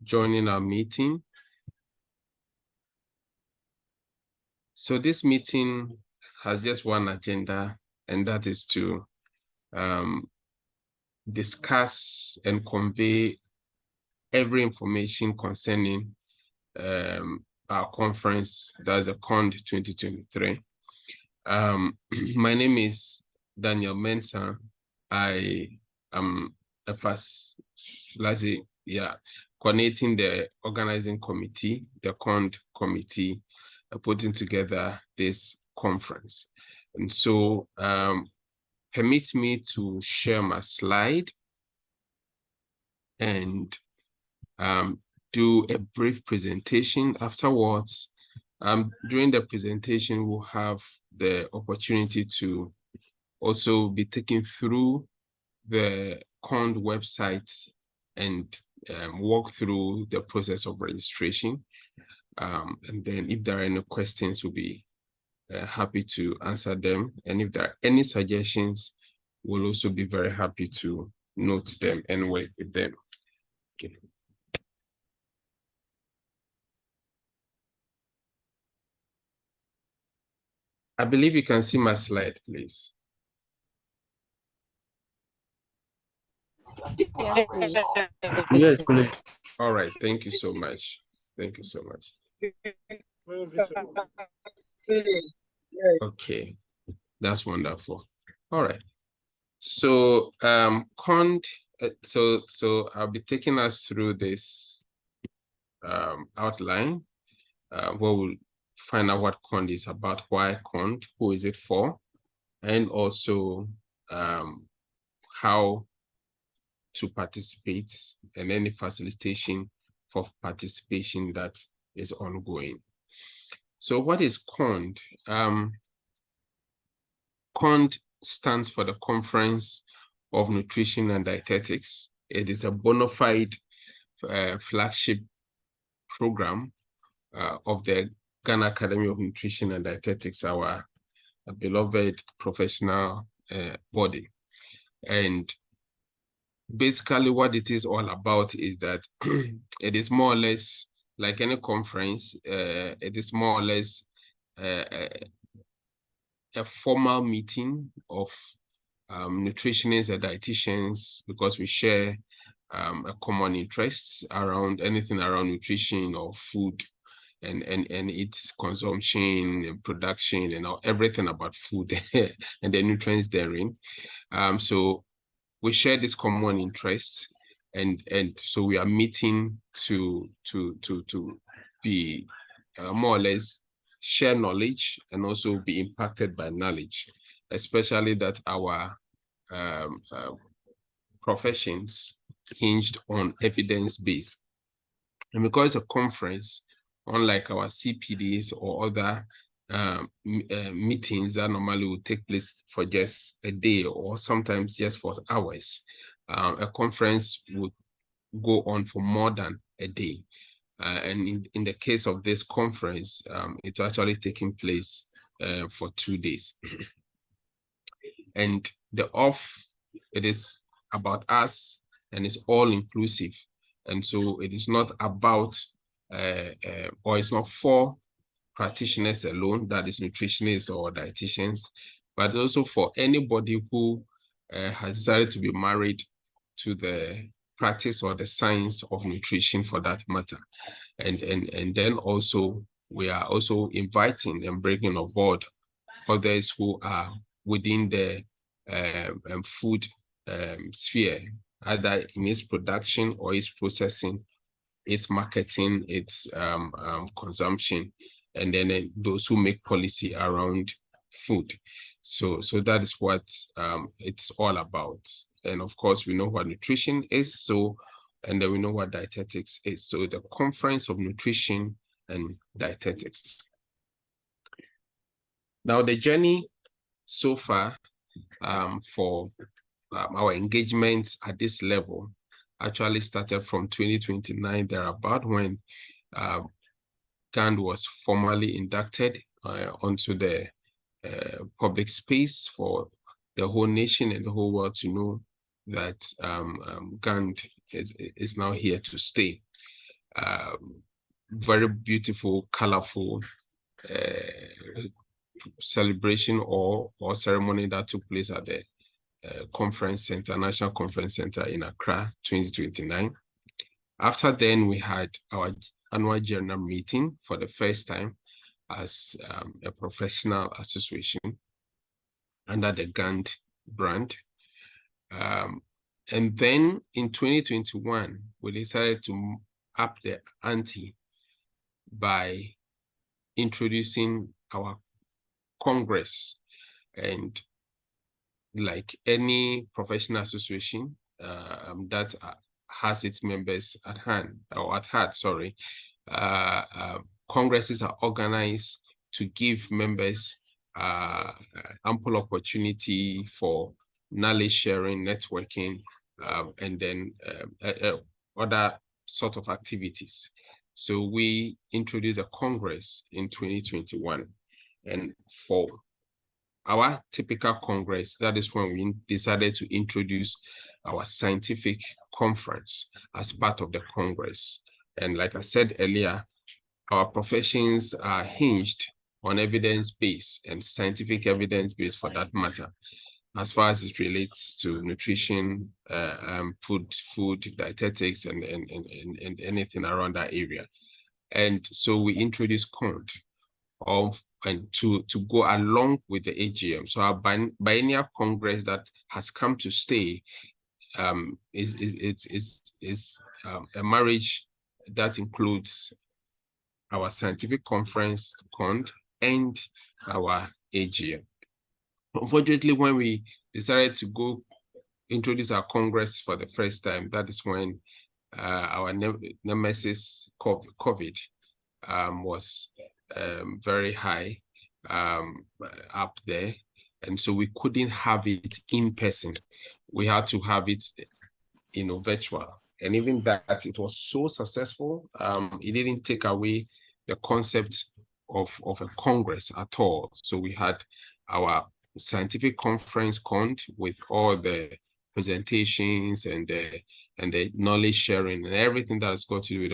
joining our meeting. So this meeting has just one agenda, and that is to discuss and convey every information concerning our conference, that's the COND 2023. My name is Daniel Mensah. I am coordinating the organizing committee, the COND committee, putting together this conference. And so permit me to share my slide and do a brief presentation. Afterwards, during the presentation, we'll have the opportunity to also be taken through the COND website and walk through the process of registration. And then if there are any questions, we'll be happy to answer them. And if there are any suggestions, we'll also be very happy to note them and work with them. Okay. I believe you can see my slide, please. Yes, please. All right, thank you so much. Thank you so much. Okay, that's wonderful. All right. So COND, so I'll be taking us through this outline where we'll find out what COND is about, why COND, who is it for, and also how to participate and any facilitation for participation that is ongoing. So what is COND? COND stands for the Conference of Nutrition and Dietetics. It is a bona fide flagship program of the Ghana Academy of Nutrition and Dietetics, our beloved professional body. And basically what it is all about is that it is more or less like any conference. It is more or less a formal meeting of nutritionists and dietitians, because we share a common interest around anything around nutrition or food and its consumption and production and everything about food and the nutrients therein. So we share this common interest, and so we are meeting to be more or less share knowledge and also be impacted by knowledge, especially that our professions hinged on evidence base. And because it's a conference, unlike our CPDs or other meetings that normally would take place for just a day or sometimes just for hours, a conference would go on for more than a day. And in the case of this conference, it's actually taking place for 2 days. And the it is about us, and it's all inclusive. And so it is not about, or it's not for practitioners alone, that is nutritionists or dietitians, but also for anybody who has decided to be married to the practice or the science of nutrition for that matter. And then also, we are also inviting and bringing on board others who are within the food sphere, either in its production or its processing, its marketing, its consumption, and then those who make policy around food. So that is what it's all about. And of course, we know what nutrition is, and then we know what dietetics is. So the Conference of Nutrition and Dietetics. Now, the journey so far for our engagements at this level actually started from 2029 thereabout, when GAND was formally inducted onto the public space for the whole nation and the whole world to know that GAND is now here to stay. Very beautiful, colorful celebration or ceremony that took place at the conference center, National Conference Center in Accra, 2029. After then, we had our annual general meeting for the first time as a professional association under the GAND brand. And then in 2021, we decided to up the ante by introducing our Congress. And like any professional association that has its members at hand, or at heart, sorry, congresses are organized to give members ample opportunity for knowledge sharing, networking, and then other sort of activities. So we introduced a Congress in 2021, and for our typical Congress, that is when we decided to introduce our scientific conference as part of the Congress. And like I said earlier, our professions are hinged on evidence-based and scientific evidence-based for that matter, as far as it relates to nutrition, food, dietetics, and anything around that area. And so we introduced COND and to go along with the AGM. So our biennial Congress that has come to stay is a marriage that includes our scientific conference, COND, and our AGM. Unfortunately, when we decided to go introduce our Congress for the first time, that is when our nemesis COVID was very high up there. And so we couldn't have it in person. We had to have it, virtual. And even that, it was so successful, it didn't take away the concept of a Congress at all. So we had our scientific conference COND with all the presentations and the knowledge sharing and everything that has got to do with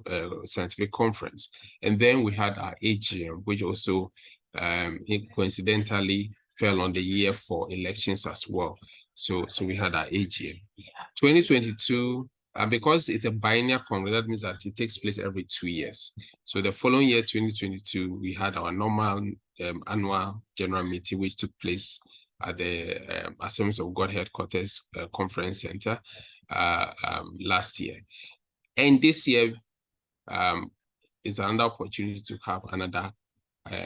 the scientific conference. And then we had our AGM, which also coincidentally fell on the year for elections as well. So we had our AGM. 2022, because it's a biennial Congress, that means that it takes place every 2 years. So the following year, 2022, we had our normal annual general meeting, which took place at the Assemblies of God Headquarters Conference Center last year. And this year is another opportunity to have another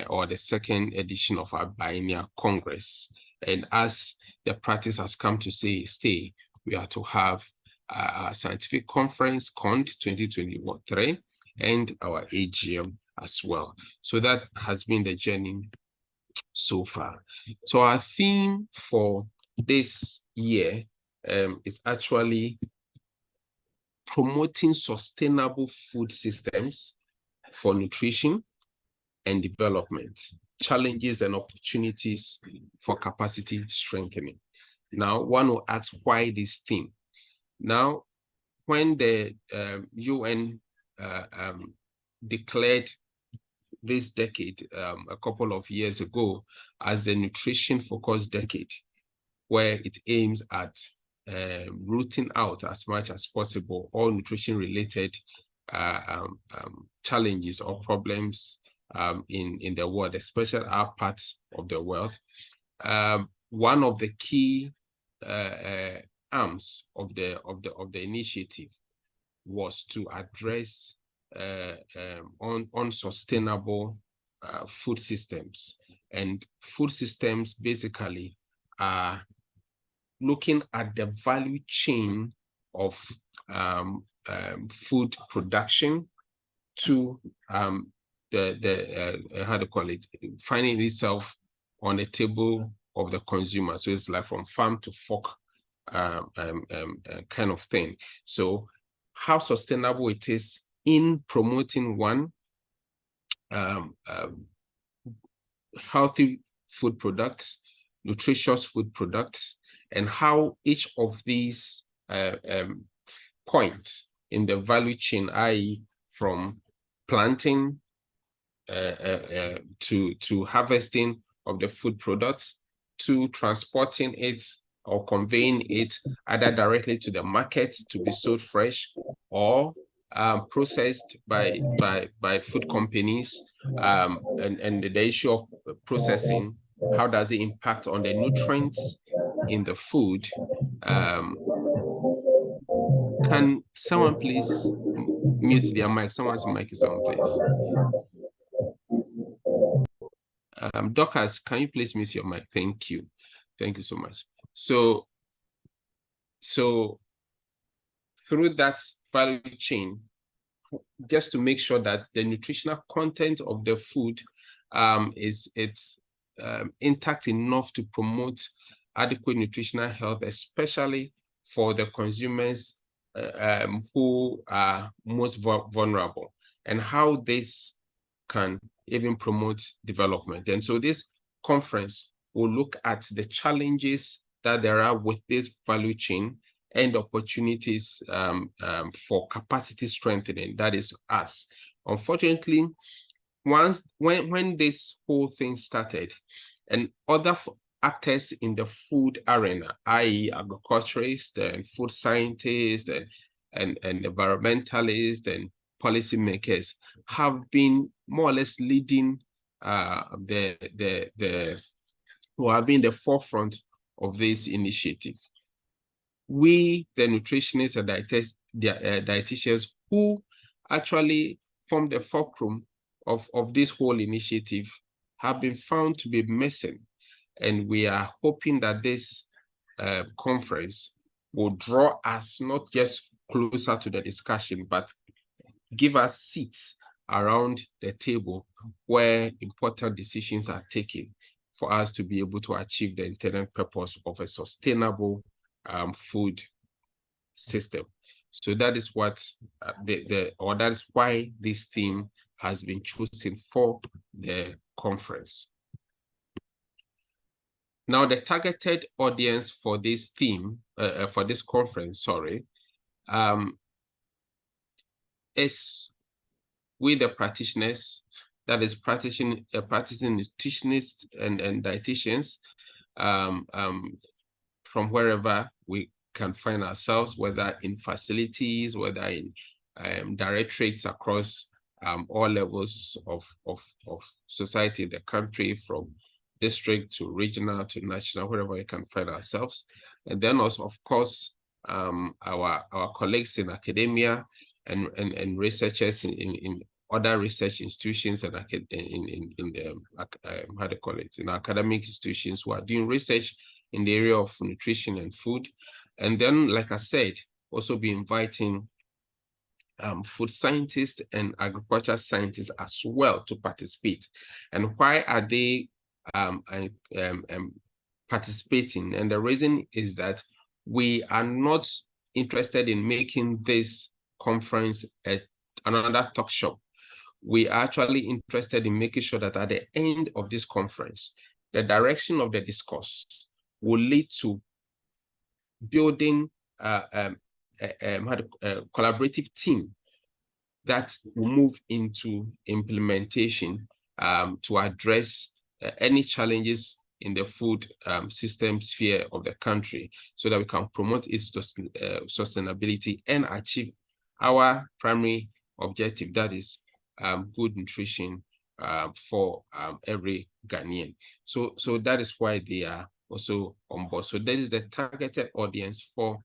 or the second edition of our biennial Congress. And as the practice has come to stay, we are to have our scientific conference, COND 2023, and our AGM as well. So that has been the journey so far. So our theme for this year is actually promoting sustainable food systems for nutrition and development, challenges and opportunities for capacity strengthening. Now, one will ask why this theme? Now, when the UN declared this decade a couple of years ago as the nutrition-focused decade, where it aims at rooting out as much as possible all nutrition-related challenges or problems in the world, especially our part of the world. One of the key arms of the initiative was to address unsustainable food systems. And food systems basically are looking at the value chain of food production to how to call it, finding itself on the table of the consumer. So it's like from farm to fork kind of thing. So how sustainable it is in promoting one, healthy food products, nutritious food products, and how each of these points in the value chain, i.e. from planting to harvesting of the food products, to transporting it or conveying it either directly to the market to be sold fresh, or processed by food companies, and the issue of processing, how does it impact on the nutrients in the food? Can someone please mute their mic? Someone's mic is on, please. Dorcas, can you please mute your mic? Thank you. Thank you so much. So through that value chain, just to make sure that the nutritional content of the food is intact enough to promote adequate nutritional health, especially for the consumers who are most vulnerable, and how this can even promote development. And so this conference will look at the challenges that there are with this value chain and opportunities for capacity strengthening. That is us. Unfortunately, when this whole thing started, and other actors in the food arena, i.e. agriculturists and food scientists and environmentalists and policymakers, have been more or less leading who have been the forefront of this initiative. We, the nutritionists and dietitians who actually form the fulcrum of this whole initiative, have been found to be missing. And we are hoping that this conference will draw us not just closer to the discussion, but give us seats around the table where important decisions are taken for us to be able to achieve the intended purpose of a sustainable food system. So that is what that is why this theme has been chosen for the conference. Now, the targeted audience for this theme, for this conference, is with the practitioners, that is practicing nutritionists and dietitians from wherever we can find ourselves, whether in facilities, whether in directorates across all levels of society in the country, from district to regional to national, wherever we can find ourselves. And then also, of course, our colleagues in academia and researchers in other research institutions and in academic institutions who are doing research in the area of nutrition and food. And then, like I said, also be inviting food scientists and agriculture scientists as well to participate. And why are they participating? And the reason is that we are not interested in making this conference another talk shop. We are actually interested in making sure that at the end of this conference, the direction of the discourse will lead to building a collaborative team that will move into implementation to address any challenges in the food system sphere of the country, so that we can promote its sustainability and achieve our primary objective, that is good nutrition for every Ghanaian. So that is why they are also on board. So that is the targeted audience for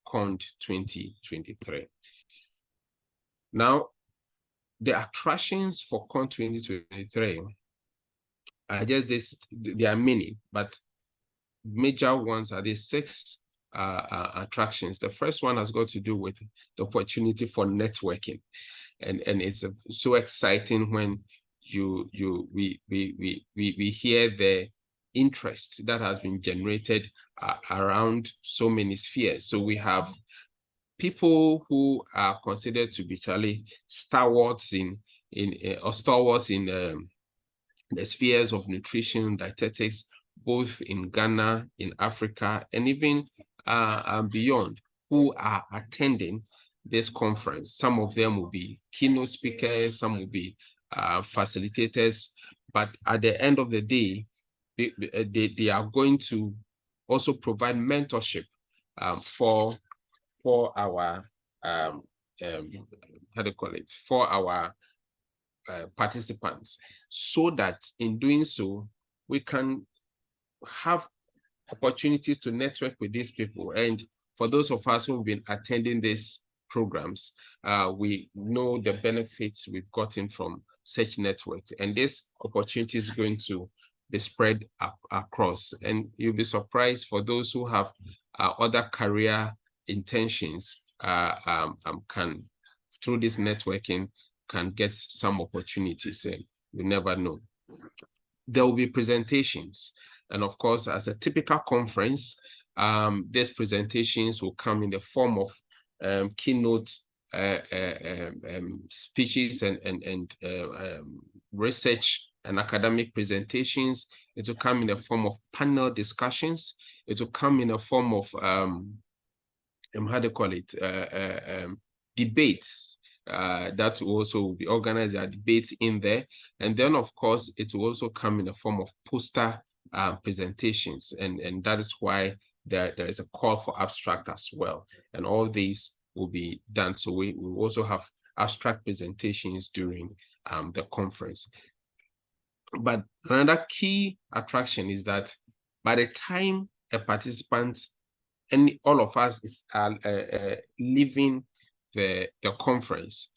COND 2023. Now, the attractions for COND 2023 are just there are many, but major ones are the 6 attractions. The first one has got to do with the opportunity for networking, and it's so exciting when we hear the interest that has been generated around so many spheres. So we have people who are considered to be stalwarts in the spheres of nutrition, dietetics, both in Ghana, in Africa, and even and beyond, who are attending this conference. Some of them will be keynote speakers, some will be facilitators, but at the end of the day, they are going to also provide mentorship for our how do you call it, for our participants, so that in doing so, we can have opportunities to network with these people. And for those of us who've been attending these programs, we know the benefits we've gotten from such networks. And this opportunity is going to be spread across. And you'll be surprised for those who have other career intentions, can, through this networking, can get some opportunities, and you never know. There will be presentations. And of course, as a typical conference, these presentations will come in the form of keynote speeches and research and academic presentations. It will come in the form of panel discussions. It will come in the form of, how do you call it, debates. That will also be organized, there are debates in there. And then, of course, it will also come in the form of poster presentations. And that is why there is a call for abstract as well. And all these will be done. So we will also have abstract presentations during the conference. But another key attraction is that by the time a participant, and all of us, is leaving the conference,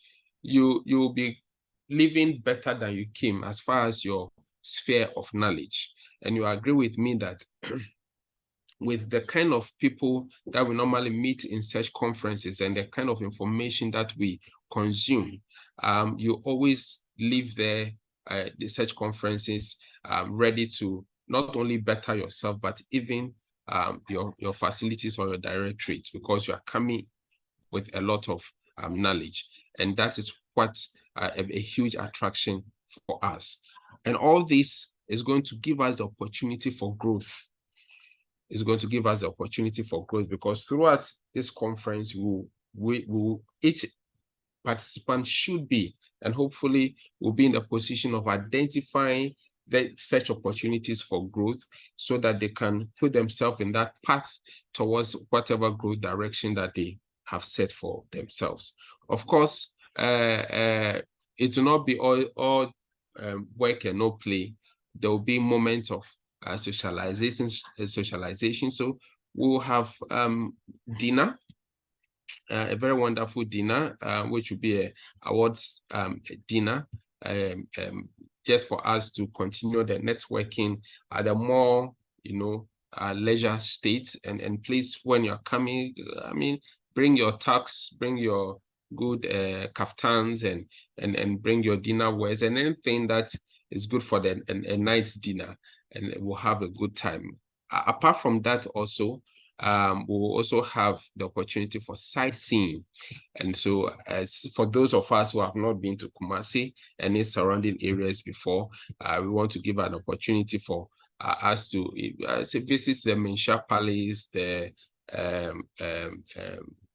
you will be living better than you came as far as your sphere of knowledge. And you agree with me that with the kind of people that we normally meet in such conferences and the kind of information that we consume, you always leave there, the such conferences, ready to not only better yourself, but even your facilities or your directorate, because you are coming with a lot of knowledge. And that is what a huge attraction for us. And all this is going to give us the opportunity for growth. It's going to give us the opportunity for growth, because throughout this conference, each participant should be, and hopefully will be in the position of identifying such opportunities for growth, so that they can put themselves in that path towards whatever growth direction that they have set for themselves. Of course, it will not be all work and no play. There will be moments of socialization. So we'll have dinner, a very wonderful dinner, which will be a awards dinner, just for us to continue the networking at a more, leisure state. And please, when you're coming, bring your tux, bring your good kaftans, and bring your dinner wares and anything that is good for a nice dinner, and we'll have a good time. Apart from that, also, we'll also have the opportunity for sightseeing. And so, as for those of us who have not been to Kumasi and its surrounding areas before, we want to give an opportunity for us to visit the Mensah Palace, the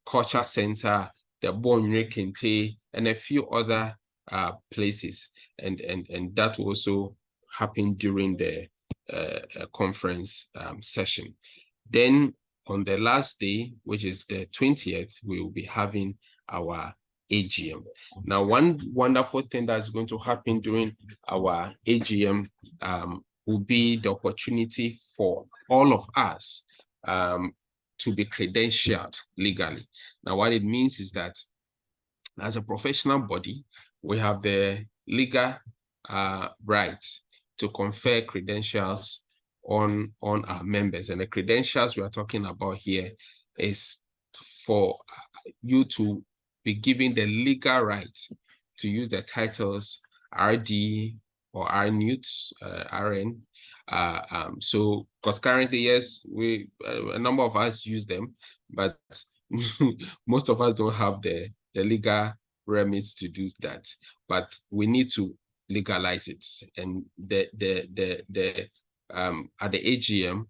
Culture Center, the Bonre Kente, and a few other places. And that will also happen during the conference session. Then on the last day, which is the 20th, we will be having our AGM. Now, one wonderful thing that's going to happen during our AGM will be the opportunity for all of us to be credentialed legally. Now, what it means is that as a professional body, we have the legal right to confer credentials on our members. And the credentials we are talking about here is for you to be given the legal right to use the titles RD or RNUT, RN. So, because currently, yes, a number of us use them, but most of us don't have the legal remits to do that. But we need to legalize it, and the at the AGM,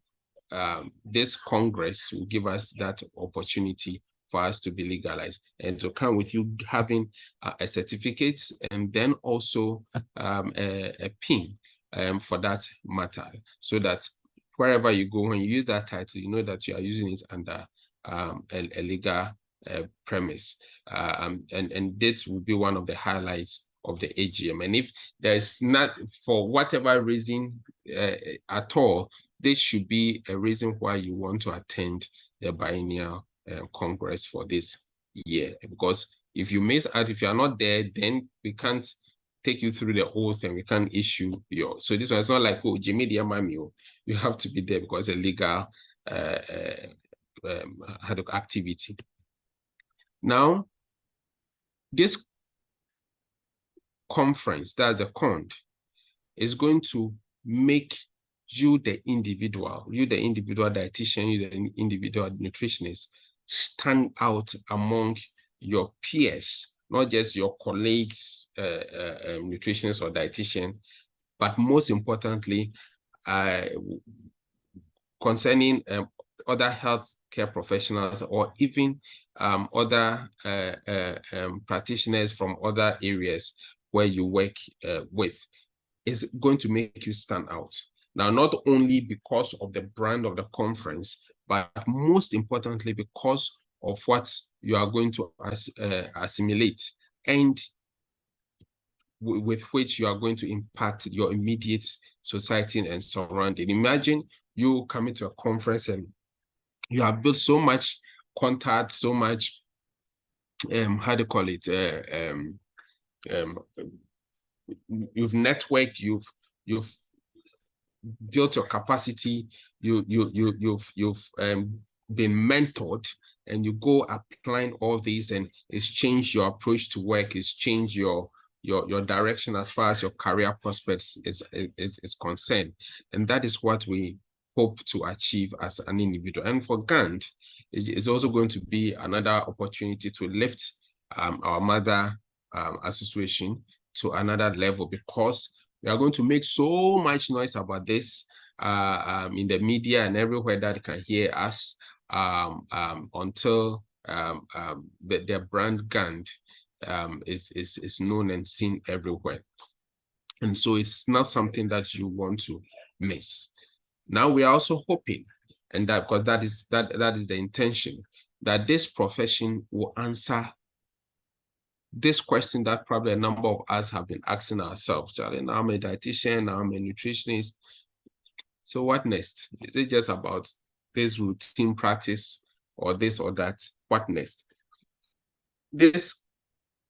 this Congress will give us that opportunity for us to be legalized and to come with you having a certificate and then also a PIN for that matter, so that wherever you go, when you use that title, you know that you are using it under a legal premise. And this will be one of the highlights of the AGM. And if there's not, for whatever reason at all, this should be a reason why you want to attend the biennial Congress for this year. Because if you miss out, if you are not there, then we can't take you through the whole thing. We can't issue your. So this one is not like, oh, Jimmy Diamami, you have to be there because it's a legal activity. Now, this conference, that's a COND, is going to make you the individual dietitian, you the individual nutritionist, stand out among your peers, not just your colleagues, nutritionists or dietitian, but most importantly, concerning other healthcare professionals or even other practitioners from other areas where you work with, is going to make you stand out. Now, not only because of the brand of the conference, but most importantly, because of what you are going to assimilate and with which you are going to impact your immediate society and surrounding. Imagine you coming to a conference and you have built so much contact, so much, how do you call it? You've networked, you've built your capacity, you've been mentored, and you go applying all these, and it's changed your approach to work, it's changed your direction as far as your career prospects is concerned. And that is what we hope to achieve as an individual. And for GAND, it's also going to be another opportunity to lift our mother association to another level, because we are going to make so much noise about this in the media and everywhere that can hear us until their brand GAND is known and seen everywhere. And so it's not something that you want to miss. Now we are also hoping, and that because that is the intention, that this profession will answer this question that probably a number of us have been asking ourselves. Charlie, now I'm a dietitian, now I'm a nutritionist. So what next? Is it just about this routine practice or this or that? What next? This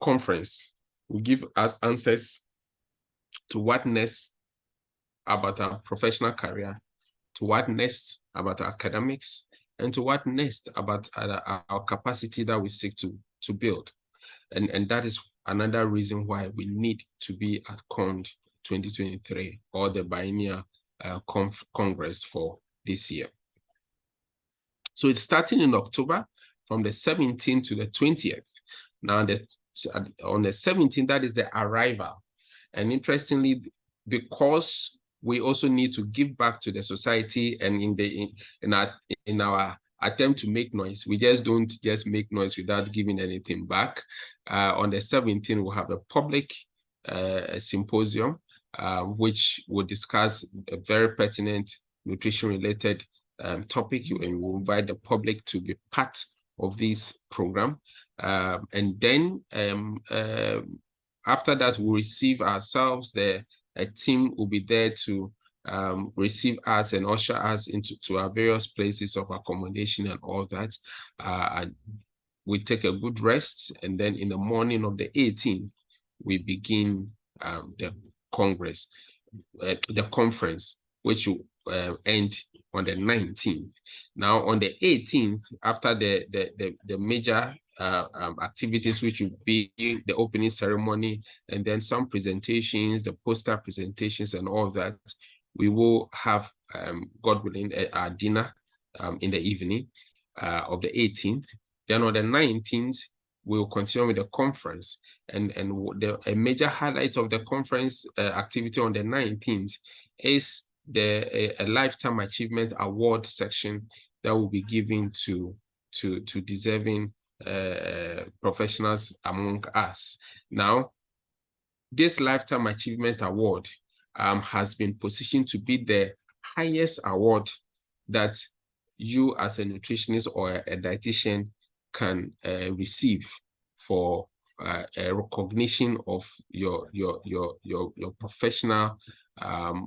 conference will give us answers to what next about our professional career, to what next about our academics, and to what next about our capacity that we seek to build. And that is another reason why we need to be at COND 2023, or the biennial Congress for this year. So it's starting in October from the 17th to the 20th. Now, on the 17th, that is the arrival. And interestingly, because we also need to give back to the society, and in our attempt to make noise, we just don't just make noise without giving anything back. On the 17th, we'll have a public symposium, which will discuss a very pertinent nutrition-related topic, and we'll invite the public to be part of this program. And then after that, we'll receive ourselves. A team will be there to receive us and usher us into our various places of accommodation and all that. And we take a good rest, and then in the morning of the 18th, we begin the conference, which will end on the 19th. Now, on the 18th, after the major activities, which will be the opening ceremony and then some presentations, the poster presentations and all that, we will have, God willing, our dinner in the evening of the 18th. Then on the 19th, we will continue with the conference. And a major highlight of the conference activity on the 19th is a lifetime achievement award section that will be given to deserving professionals among us. Now, this lifetime achievement award has been positioned to be the highest award that you as a nutritionist or a dietitian can receive for a recognition of your professional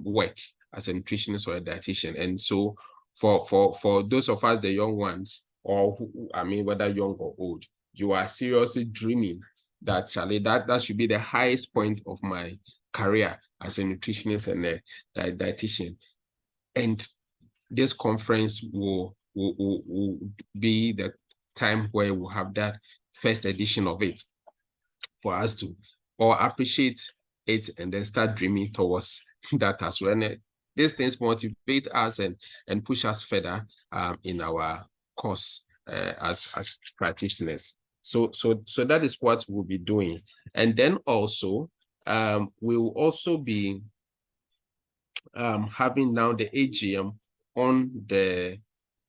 work as a nutritionist or a dietitian. And so for those of us, the young ones, or who, I mean, whether young or old, you are seriously dreaming that, Charlie, that should be the highest point of my career as a nutritionist and a dietitian. And this conference will be the time where we'll have that first edition of it for us to all appreciate it and then start dreaming towards that as well. And these things motivate us and push us further in our course as practitioners. So that is what we'll be doing. And then also, we will also be having now the AGM on the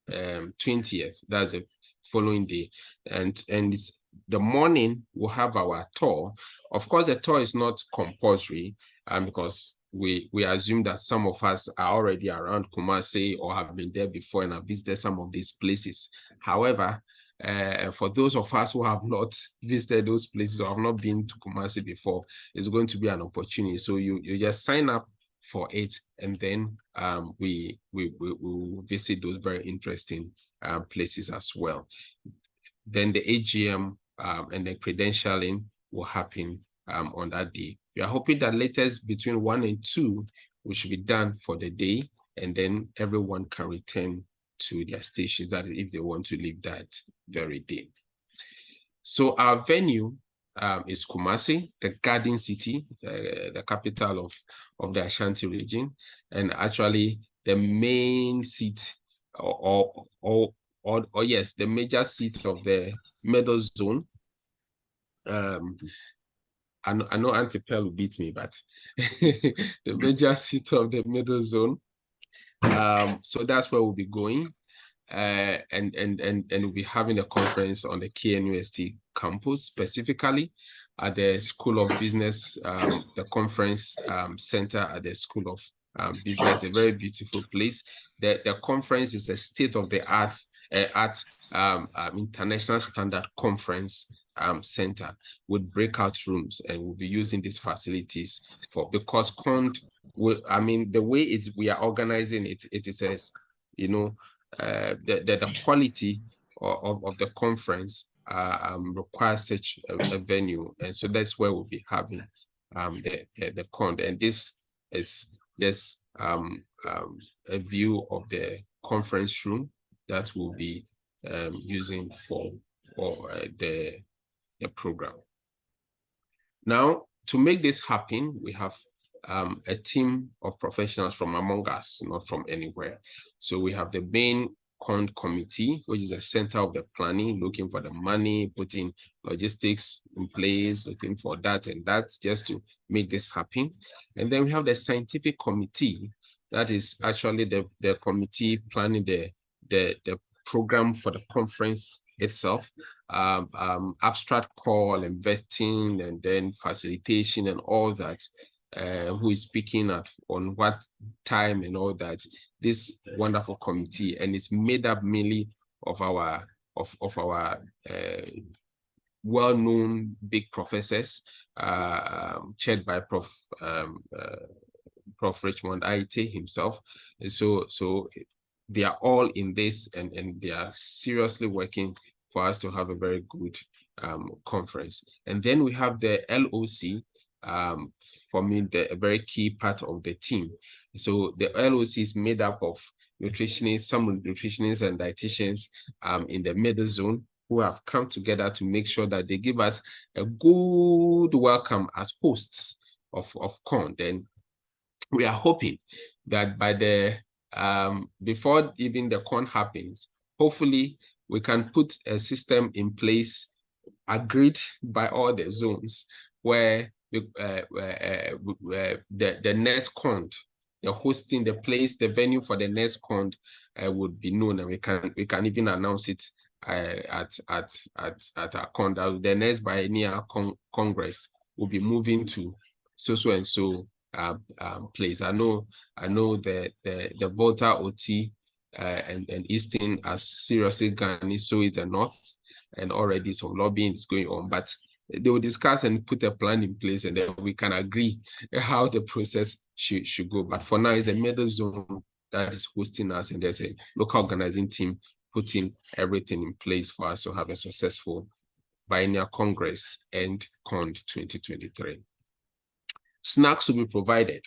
20th. That's the following day. And it's the morning we'll have our tour. Of course, the tour is not compulsory because we assume that some of us are already around Kumasi or have been there before and have visited some of these places. However, for those of us who have not visited those places or have not been to Kumasi before, it's going to be an opportunity. So you just sign up for it, and then we will visit those very interesting places as well. Then the AGM and the credentialing will happen on that day. We are hoping that latest between 1 and 2 we should be done for the day, and then everyone can return to their stations, that if they want to leave that very day. So our venue is Kumasi, the Garden City, the capital of the Ashanti region, and actually the main seat, or yes, the major seat of the middle zone. I know Auntie Pearl will beat me, but the major seat of the middle zone. So that's where we'll be going. And we'll be having a conference on the KNUST campus, specifically at the School of Business, the conference center at the School of Business, a very beautiful place. The conference is a state-of-the-art international standard conference center with breakout rooms, and we'll be using these facilities because COND, the way we are organizing it, it is a, the quality of the conference requires such a venue, and so that's where we'll be having the COND. And this is just a view of the conference room that we'll be using for the program. Now, to make this happen, we have a team of professionals from among us, not from anywhere. So we have the main COND committee, which is the center of the planning, looking for the money, putting logistics in place, looking for that and that, just to make this happen. And then we have the scientific committee, that is actually the committee planning the program for the conference itself, abstract call and vetting, and then facilitation and all that. Who is speaking on what time and all that. This wonderful committee, and it's made up mainly of our well-known big professors, chaired by Prof. Richmond Aite himself. And so they are all in this, and they are seriously working for us to have a very good conference. And then we have the LOC, for me, a very key part of the team. So the LOC is made up of nutritionists, some nutritionists and dietitians in the middle zone, who have come together to make sure that they give us a good welcome as hosts of COND. And we are hoping that by the before even the COND happens, hopefully we can put a system in place agreed by all the zones, where the next COND the hosting, the place, the venue for the next COND would be known, and we can even announce it at our COND. The next biennial congress will be moving to so and so place. I know the Volta OT and Eastern are seriously gunning, so is the North, and already some lobbying is going on, but they will discuss and put a plan in place, and then we can agree how the process should go. But for now, it's a middle zone that is hosting us, and there's a local organizing team putting everything in place for us to have a successful biennial congress and COND 2023. Snacks will be provided,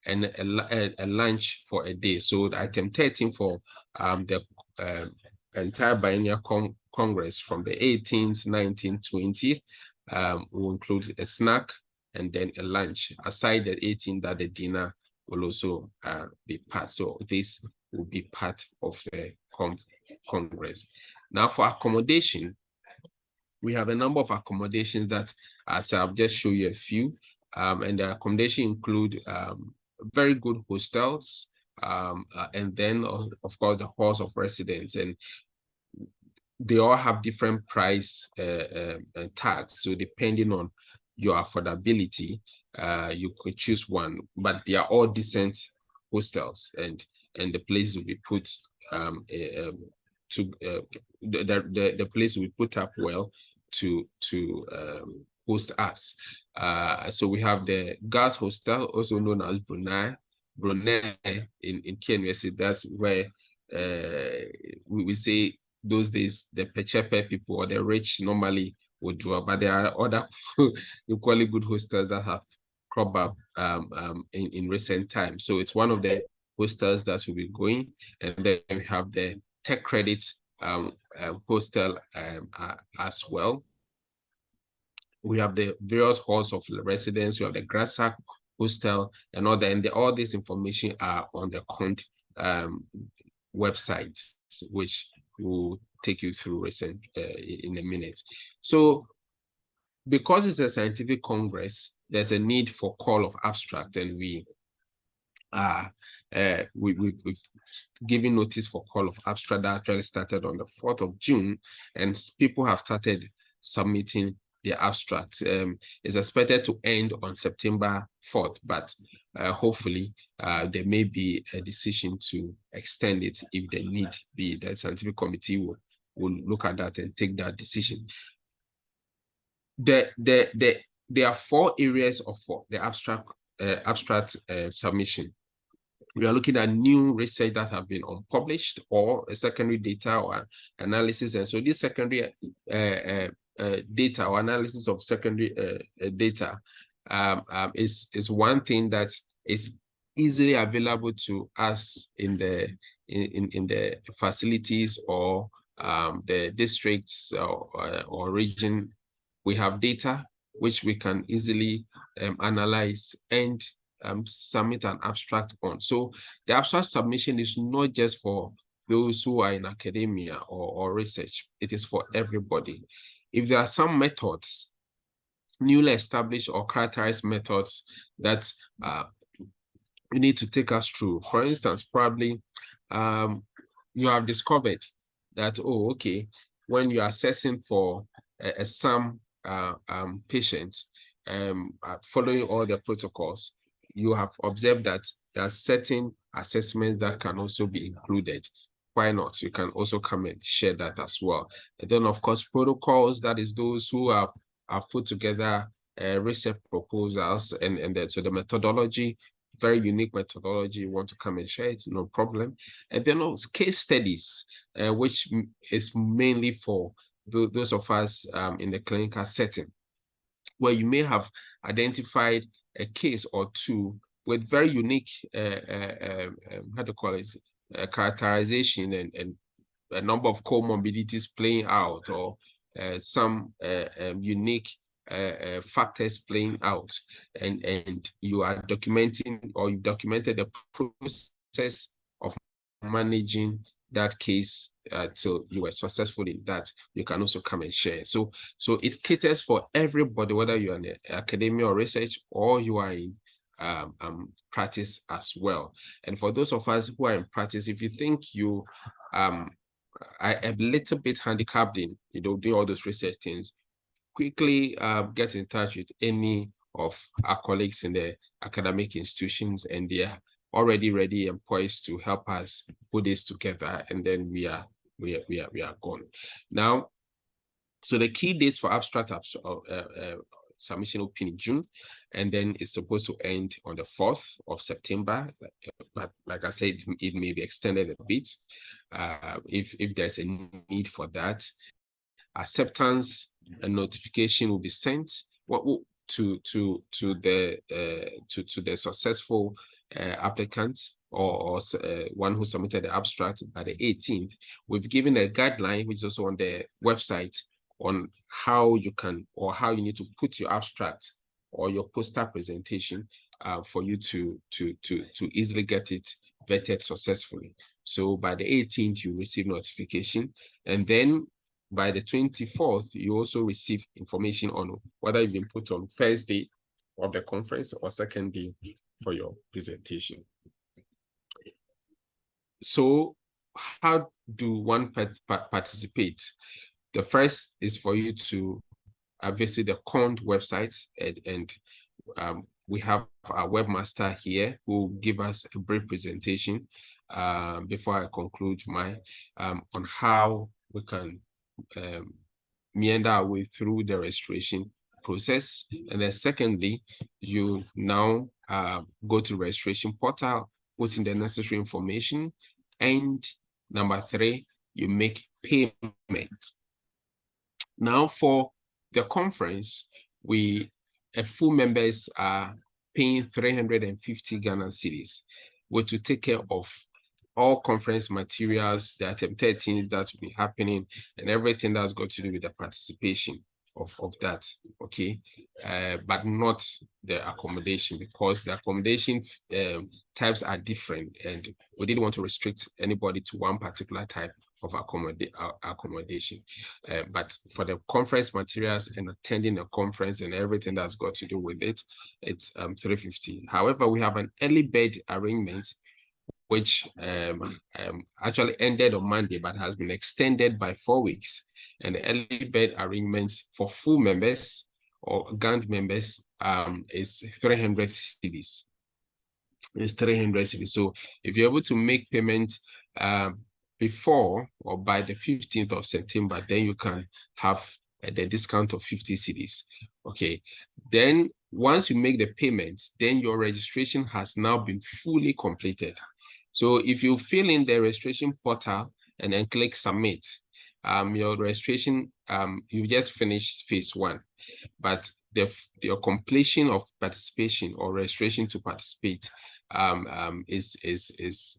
and a lunch for a day. So the item 13 for the entire biennial congress from the 18th, 19th, 20th will include a snack and then a lunch. Aside the 18th, that the dinner will also be part. So this will be part of the congress. Now for accommodation, we have a number of accommodations that, as I've just shown you a few, and the accommodation include very good hostels, and then of course the halls of residence, and they all have different price tags. So depending on your affordability, you could choose one, but they are all decent hostels, and the place will be put the place will be put up well to host us. So we have the Gas Hostel, also known as Brunei in KNUST. That's where we say those days the Pechepe people or the rich normally would draw, but there are other equally good hostels that have cropped up in recent times. So it's one of the hostels that will be going, and then we have the Tech Credit hostel as well. We have the various halls of residence. We have the Grassack hostel and all that, and all this information are on the COND website, which will take you through recent in a minute. So because it's a scientific congress, there's a need for call of abstract, and we've given notice for call of abstract that actually started on the 4th of June, and people have started submitting the abstract. It's expected to end on September 4th, but hopefully there may be a decision to extend it if the need be. The scientific committee will look at that and take that decision. There are 4 areas of the abstract submission. We are looking at new research that have been unpublished or secondary data or analysis. And so this secondary data or analysis of secondary data is one thing that is easily available to us in the facilities or the districts or region. We have data which we can easily analyze and submit an abstract on. So the abstract submission is not just for those who are in academia or research. It is for everybody. If there are some methods, newly established or characterized methods that you need to take us through. For instance, probably you have discovered that, oh, okay, when you are assessing for a SAM patient, following all the protocols, you have observed that there are certain assessments that can also be included. Why not? You can also come and share that as well. And then, of course, protocols, that is those who have put together research proposals, and so the methodology, very unique methodology, you want to come and share it, no problem. And then also case studies, which is mainly for those of us in the clinical setting, where you may have identified a case or two with very unique, how to call it, characterization and a number of comorbidities playing out, or some unique factors playing out, and you are documenting, or you documented the process of managing that case till you were successful in that. You can also come and share. So it caters for everybody, whether you are in academia or research, or you are in practice as well. And for those of us who are in practice, if you think you are a little bit handicapped in, doing all those research things, quickly get in touch with any of our colleagues in the academic institutions, and they are already ready and poised to help us put this together, and then we are gone. Now, so the key dates for abstract submission will be in June, and then it's supposed to end on the 4th of September. But like I said, it may be extended a bit if there's a need for that. Acceptance and notification will be sent to the successful applicant or one who submitted the abstract by the 18th. We've given a guideline, which is also on the website, on how you can, or how you need to put your abstract or your poster presentation for you to easily get it vetted successfully. So by the 18th, you receive notification, and then by the 24th, you also receive information on whether you've been put on first day of the conference or second day for your presentation. So how do one participate? The first is for you to visit the COND website, and we have our webmaster here who will give us a brief presentation before I conclude on how we can meander our way through the registration process. And then secondly, you now go to registration portal, put in the necessary information, and number 3, you make payment. Now for the conference, full members are paying 350 Ghana cedis, which will take care of all conference materials, the attempt 13 that will be happening, and everything that's got to do with the participation of that, okay? But not the accommodation, because the accommodation types are different, and we didn't want to restrict anybody to one particular type of accommodation. But for the conference materials and attending the conference and everything that's got to do with it, it's 350. However, we have an early bird arrangement which actually ended on Monday, but has been extended by 4 weeks. And the early bird arrangements for full members or GAND members is 300 cedis. It's 300 cedis. So if you're able to make payment before or by the 15th of September, then you can have the discount of 50 cedis. Okay. Then once you make the payment, then your registration has now been fully completed. So if you fill in the registration portal and then click submit, your registration, you just finished phase 1, but your completion of participation or registration to participate is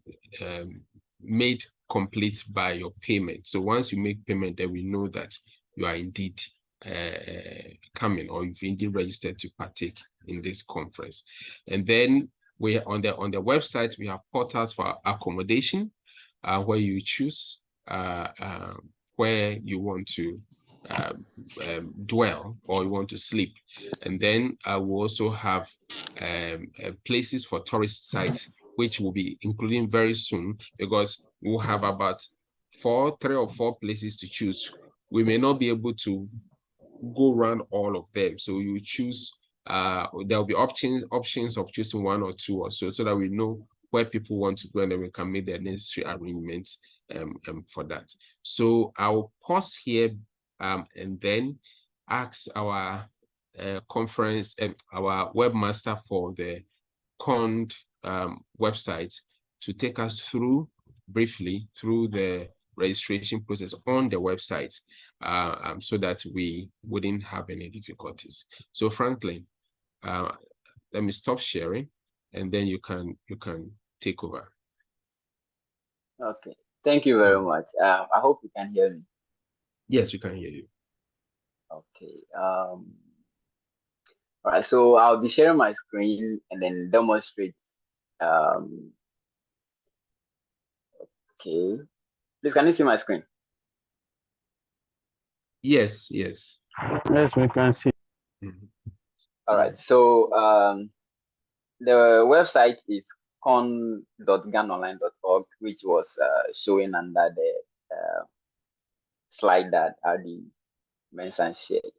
made complete by your payment. So once you make payment, then we know that you are indeed coming, or you've indeed registered to partake in this conference. And then we on the website, we have portals for accommodation, where you choose where you want to dwell or you want to sleep. And then we also have places for tourist sites, which will be including very soon, because we'll have about 3 or 4 places to choose. We may not be able to go around all of them, so you choose. There'll be options of choosing 1 or 2 or so that we know where people want to go, and then we can make the necessary arrangements for that. So I'll pause here and then ask our conference and our webmaster for the COND website to take us briefly through the registration process on the website, so that we wouldn't have any difficulties. So Franklin, let me stop sharing, and then you can take over. Okay, thank you very much. I hope you can hear me. Yes, we can hear you. Okay. All right, so I'll be sharing my screen and then demonstrate. Okay, please, can you see my screen? Yes. Yes, we can see. All right, so the website is con.gandonline.org, which was showing under the slide that Adi Mensah shared.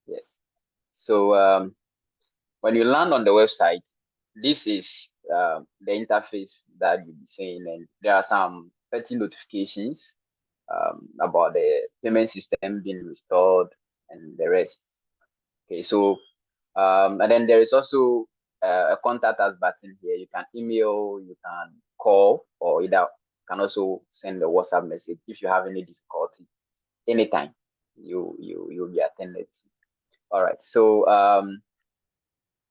Yes. So when you land on the website, this is the interface that you'll be seeing, and there are some petty notifications about the payment system being restored and the rest. Okay, so and then there is also a contact us button here. You can email, you can call, or either can also send a WhatsApp message if you have any difficulty. Anytime you'll be attended to. All right, so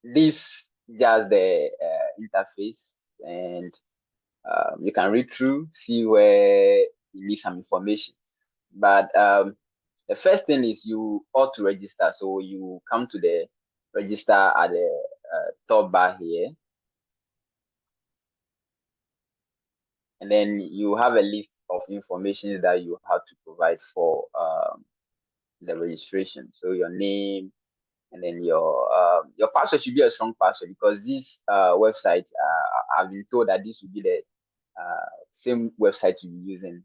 this just the interface, and you can read through, see where you need some information. But the first thing is you ought to register. So you come to the register at the top bar here. And then you have a list of information that you have to provide for the registration. So your name, and then your password should be a strong password, because this website, I've been told that this will be the same website you'll be using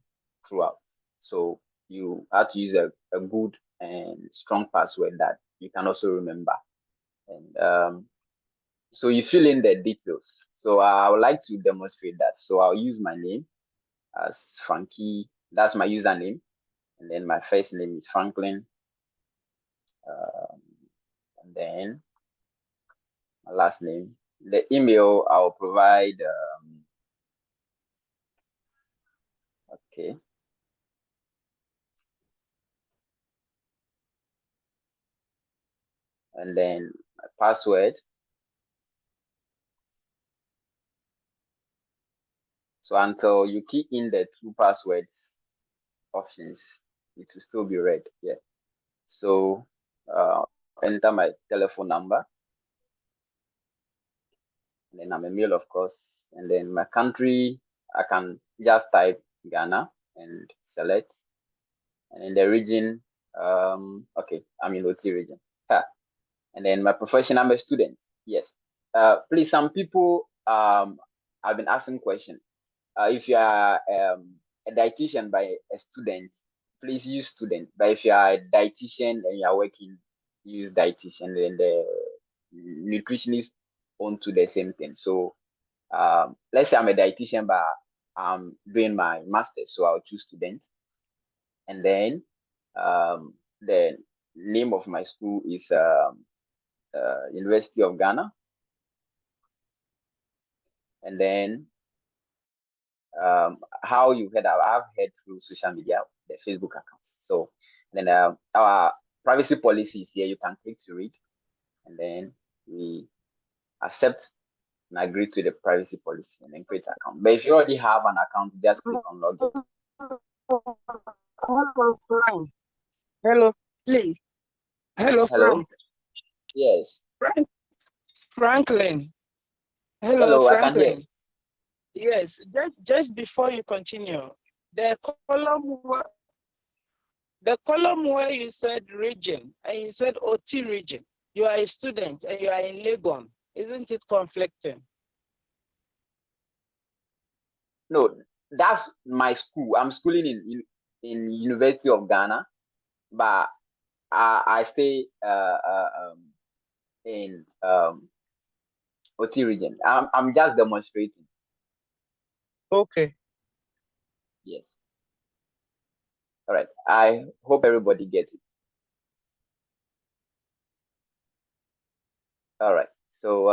throughout. So you have to use a good and strong password that you can also remember. And so you fill in the details. So I would like to demonstrate that. So I'll use my name as Frankie. That's my username. And then my first name is Franklin. And then my last name. The email I'll provide. Okay. And then my password. So until you key in the two passwords options, it will still be red. Yeah. So enter my telephone number. And then I'm a male, of course. And then my country, I can just type Ghana and select. And in the region, okay, I'm in OT region. And then my profession, I'm a student. Yes. Please, some people have been asking questions. If you are a dietitian by a student, please use student. But if you are a dietitian and you are working, use dietitian. And the nutritionist onto the same thing. So let's say I'm a dietitian, but I'm doing my master's, so I'll choose student. And then the name of my school is University of Ghana. And then how you heard, I've heard through social media, the Facebook accounts. So then our privacy policy is here. You can click to read, and then we accept and agree to the privacy policy, and then create an account. But if you already have an account, just click on login. Hello, Frank. Hello, please. Hello, Hello. Frank. Yes. Franklin. Hello, Franklin. I can hear. Yes, just before you continue, the column where you said region and you said OT region, you are a student and you are in Legon. Isn't it conflicting? No, that's my school. I'm schooling in University of Ghana, but I stay in OT region. I'm just demonstrating. Okay. Yes. All right. I hope everybody gets it. All right. So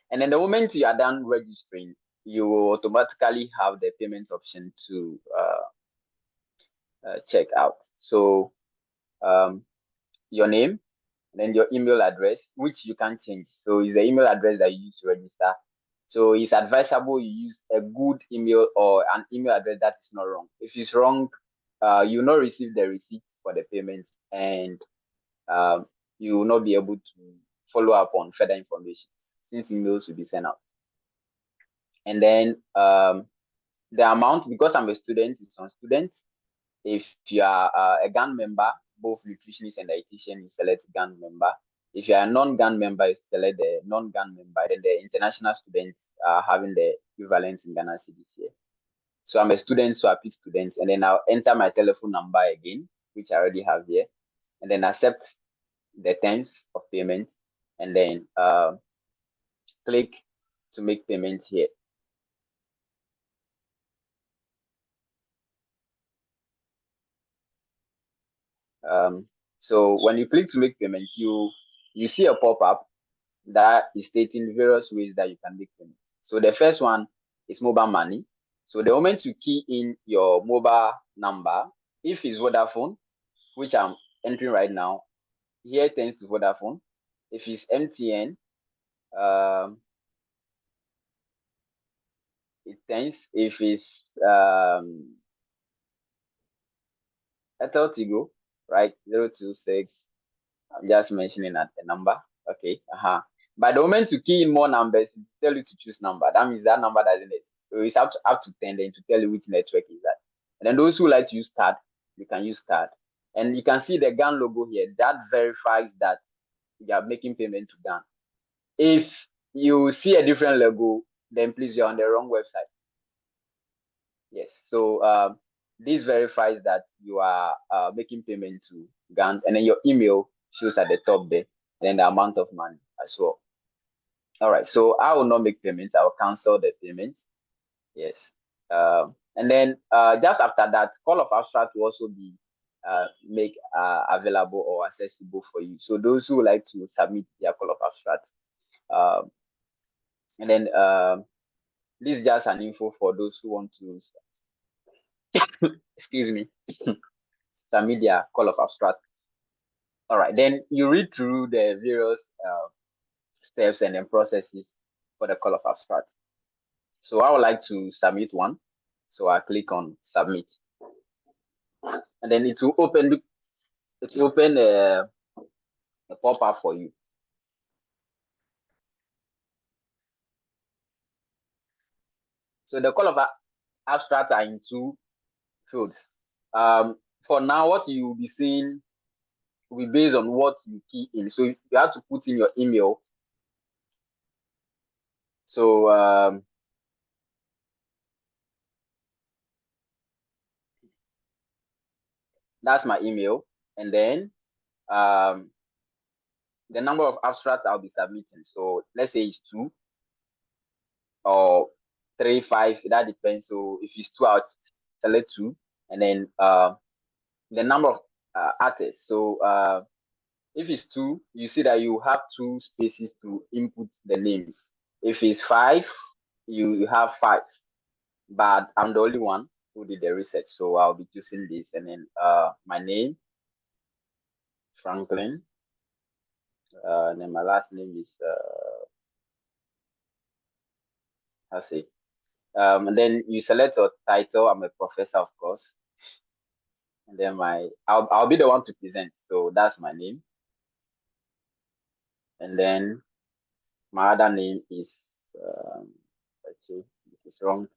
and then the moment you are done registering, you will automatically have the payments option to check out. So your name, then your email address, which you can change. So it's the email address that you use to register. So it's advisable you use a good email or an email address that is not wrong. If it's wrong, you will not receive the receipt for the payment, and you will not be able to follow up on further information since emails will be sent out. And then the amount, because I'm a student, is on students. If you are a GAND member, both nutritionist and dietitian, you select GAND member. If you are a non-GAND member, you select the non-GAND member. Then the international students are having the equivalent in Ghana cedis here. So I'm a student, so I pick students, and then I'll enter my telephone number again, which I already have here, and then accept the terms of payment, and then click to make payments here. So when you click to make payments, you see a pop-up that is stating various ways that you can make payments. So the first one is mobile money. So the moment you key in your mobile number, if it's Vodafone, which I'm entering right now, here tends to Vodafone. If it's MTN, it tends. If it's Airtel Tigo, right? 026. I'm just mentioning a number. Okay. But the moment you key in more numbers, it tell you to choose number. That means that number doesn't exist. So it's up to 10 then to tell you which network is that. And then those who like to use card, you can use card. And you can see the GAN logo here. That verifies that you are making payment to GAN. If you see a different logo, then please you're on the wrong website. Yes. So this verifies that you are making payment to GAN, and then your email shows at the top there, and then the amount of money as well. All right, so I will not make payments. I will cancel the payment. Yes. And then just after that, call of abstract will also be make available or accessible for you. So those who like to submit their call of abstract, and then this is just an info for those who want to excuse me, submit their call of abstract. All right, then you read through the various steps and then processes for the call of abstract. So I would like to submit one. So I click on submit, and then it will open. A pop-up for you. So the call of abstract are in two fields. For now, what you will be seeing will be based on what you key in. So you have to put in your email. So that's my email, and then the number of abstracts I'll be submitting. So let's say it's 2 or 3, 5. That depends. So if it's 2, I'll select 2, and then the number of artists. So if it's 2, you see that you have 2 spaces to input the names. If it's 5, you have 5. But I'm the only one who did the research, so I'll be choosing this, and then my name, Franklin, and then my last name is and then you select your title. I'm a professor, of course, and then I'll be the one to present, so that's my name, and then my other name is actually this is wrong.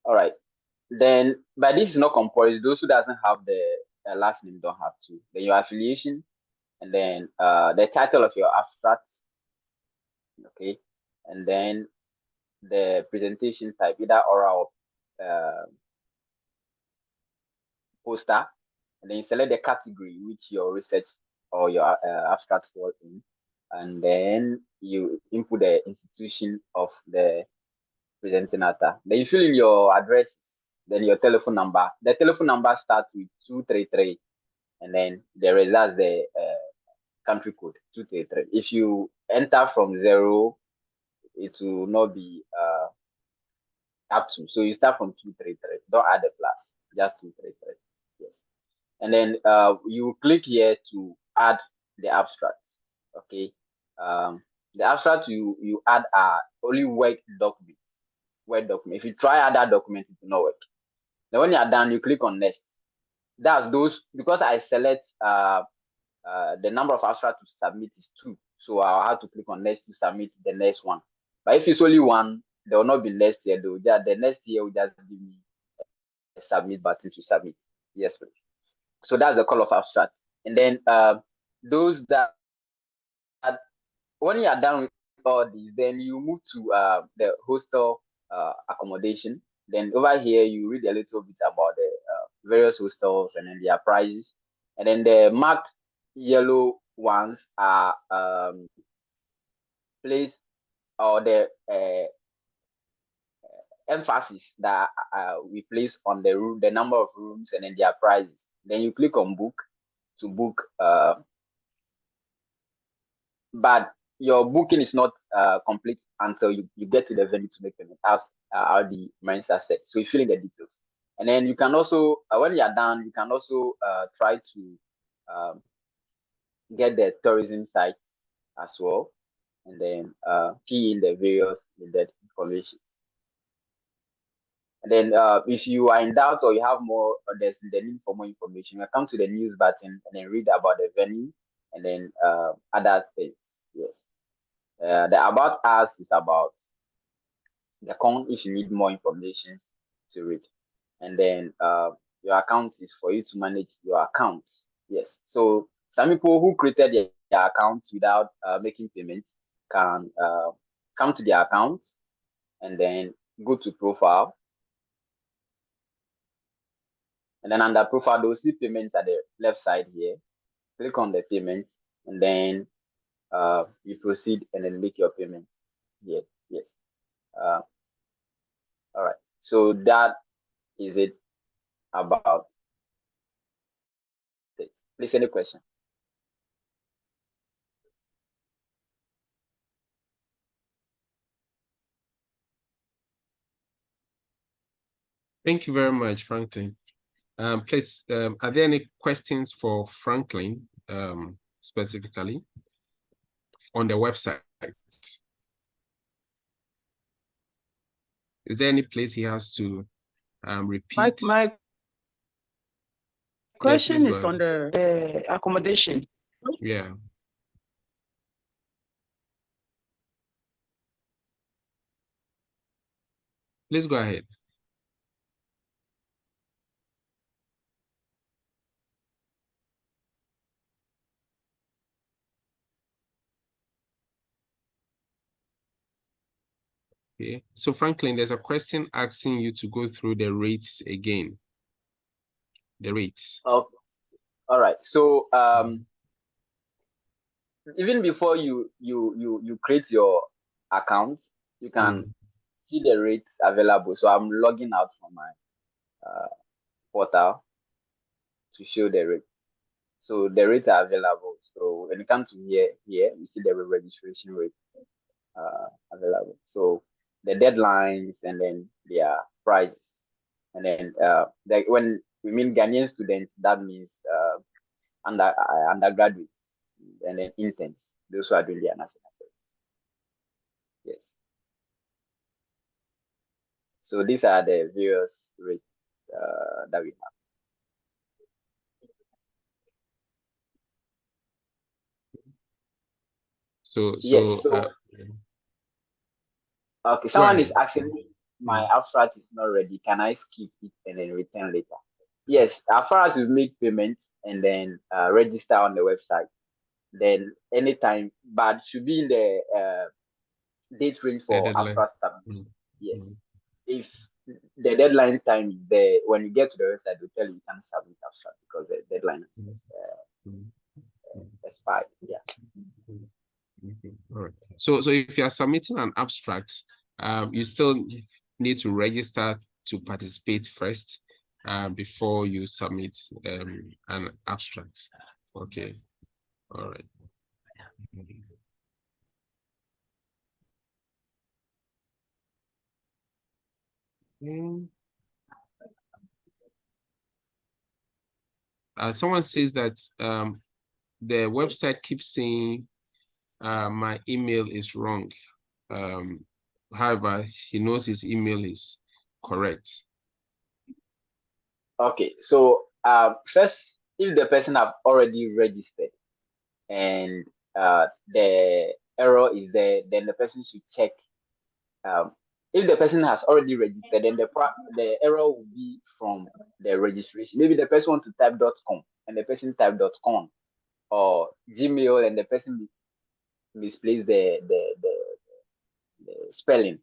All right, then but this is not compulsory. Those who doesn't have the last name don't have to. Then your affiliation, and then the title of your abstract, okay, and then the presentation type, either oral or poster, and then you select the category which your research or your abstract fall in, and then you input the institution of the presenting author. Then you fill in your address, then your telephone number. The telephone number starts with 233, and then the results the country code 233. If you enter from 0, it will not be up to. So you start from 233. Don't add a plus, just 233. Yes. And then you click here to add the abstract. Okay. The abstract you add are only Word documents. Word document. If you try other document, it will not work. Then when you are done, you click on next. That's those, because I select the number of abstract to submit is 2. So I'll have to click on next to submit the next one. But if it's only 1, there will not be next here. The next here will just give me a submit button to submit. Yes, please. So that's the call of abstract. And then those that when you are done with all these, then you move to the hostel accommodation. Then over here, you read a little bit about the various hostels and then their prices. And then the marked yellow ones are placed, or the emphasis that we place on the room, the number of rooms, and then their prices. Then you click on book to book, but your booking is not complete until you get to the venue to make payment, as the Mensah said. So you fill in the details, and then you can also, when you are done, you can also try to get the tourism sites as well, and then key in the various needed information. And then if you are in doubt or you have more, or there's the need for more information, you come to the news button and then read about the venue and then other things. Yes. The About Us is about the COND if you need more information to read. And then your account is for you to manage your accounts. Yes. So some people who created their accounts without making payments can come to their accounts and then go to profile. And then under profile, they'll see payments at the left side here. Click on the payments, and then you proceed and then make your payments here. Yes. All right. So that is it about this. Please, any question? Thank you very much, Franklin. Please, are there any questions for Franklin specifically on the website? Is there any place he has to repeat? My question Yes, is on the accommodation. Yeah. Please go ahead. Okay. So Franklin, there's a question asking you to go through the rates again. The rates. Okay. All right. So even before you create your account, you can see the rates available. So I'm logging out from my portal to show the rates. So the rates are available. So when it comes to here, you see the registration rate available. So the deadlines and then their prices. And then when we mean Ghanaian students, that means undergraduates and then interns, those who are doing their national service. Yes. So these are the various rates that we have. So yes. Okay. Someone is asking me, my abstract is not ready. Can I skip it and then return later? Yes. As far as you make payments and then register on the website, then anytime, but should be in the date range for abstract submission. Yes. If the deadline time is there, when you get to the website, they'll tell you can't submit abstract because the deadline is expired. Yeah. All right. So if you are submitting an abstract, you still need to register to participate first before you submit an abstract. Okay. All right. Someone says that the website keeps saying my email is wrong. However, he knows his email is correct. Okay, so first, if the person have already registered and the error is there, then the person should check. If the person has already registered, then the error will be from the registration. Maybe the person want to type .com and the person type .com, or Gmail and the person misplace the spelling.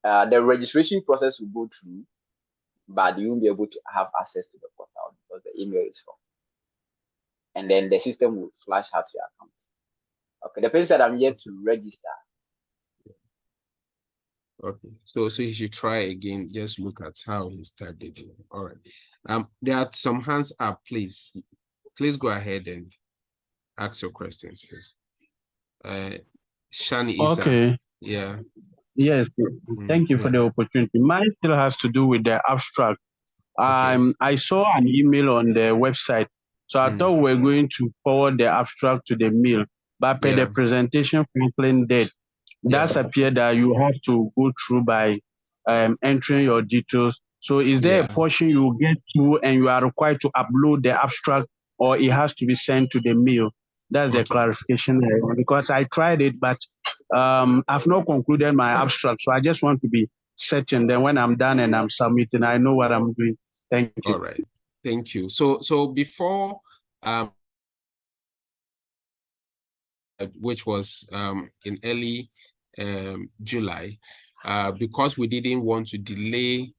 The registration process will go through, but you won't be able to have access to the portal because the email is wrong. And then the system will flash out your account. Okay, the person said I'm here to register. Okay, so you should try again. Just look at how he started. All right. There are some hands up, please. Please go ahead and ask your questions, please. Shani Isa. Okay. Yeah. Yes. Thank you for the opportunity. Mine still has to do with the abstract. Okay. I saw an email on the website, so I thought we were going to forward the abstract to the mail. But per the presentation Franklin did, that's appeared that you have to go through by entering your details. So is there a portion you get to and you are required to upload the abstract, or it has to be sent to the mail? That's the clarification because I tried it, but I've not concluded my abstract. So I just want to be certain. Then when I'm done and I'm submitting, I know what I'm doing. Thank you. All right. Thank you. So before which was in early July, because we didn't want to delay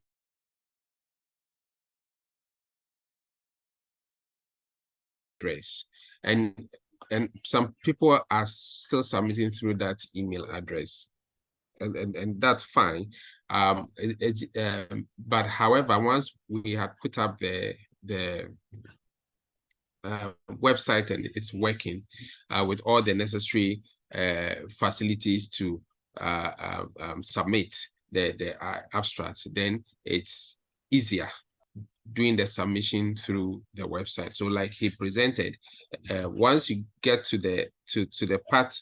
address, and some people are still submitting through that email address, and that's fine. But however, once we had put up the website and it's working with all the necessary facilities to submit the abstract, then it's easier doing the submission through the website. So like he presented, once you get to the part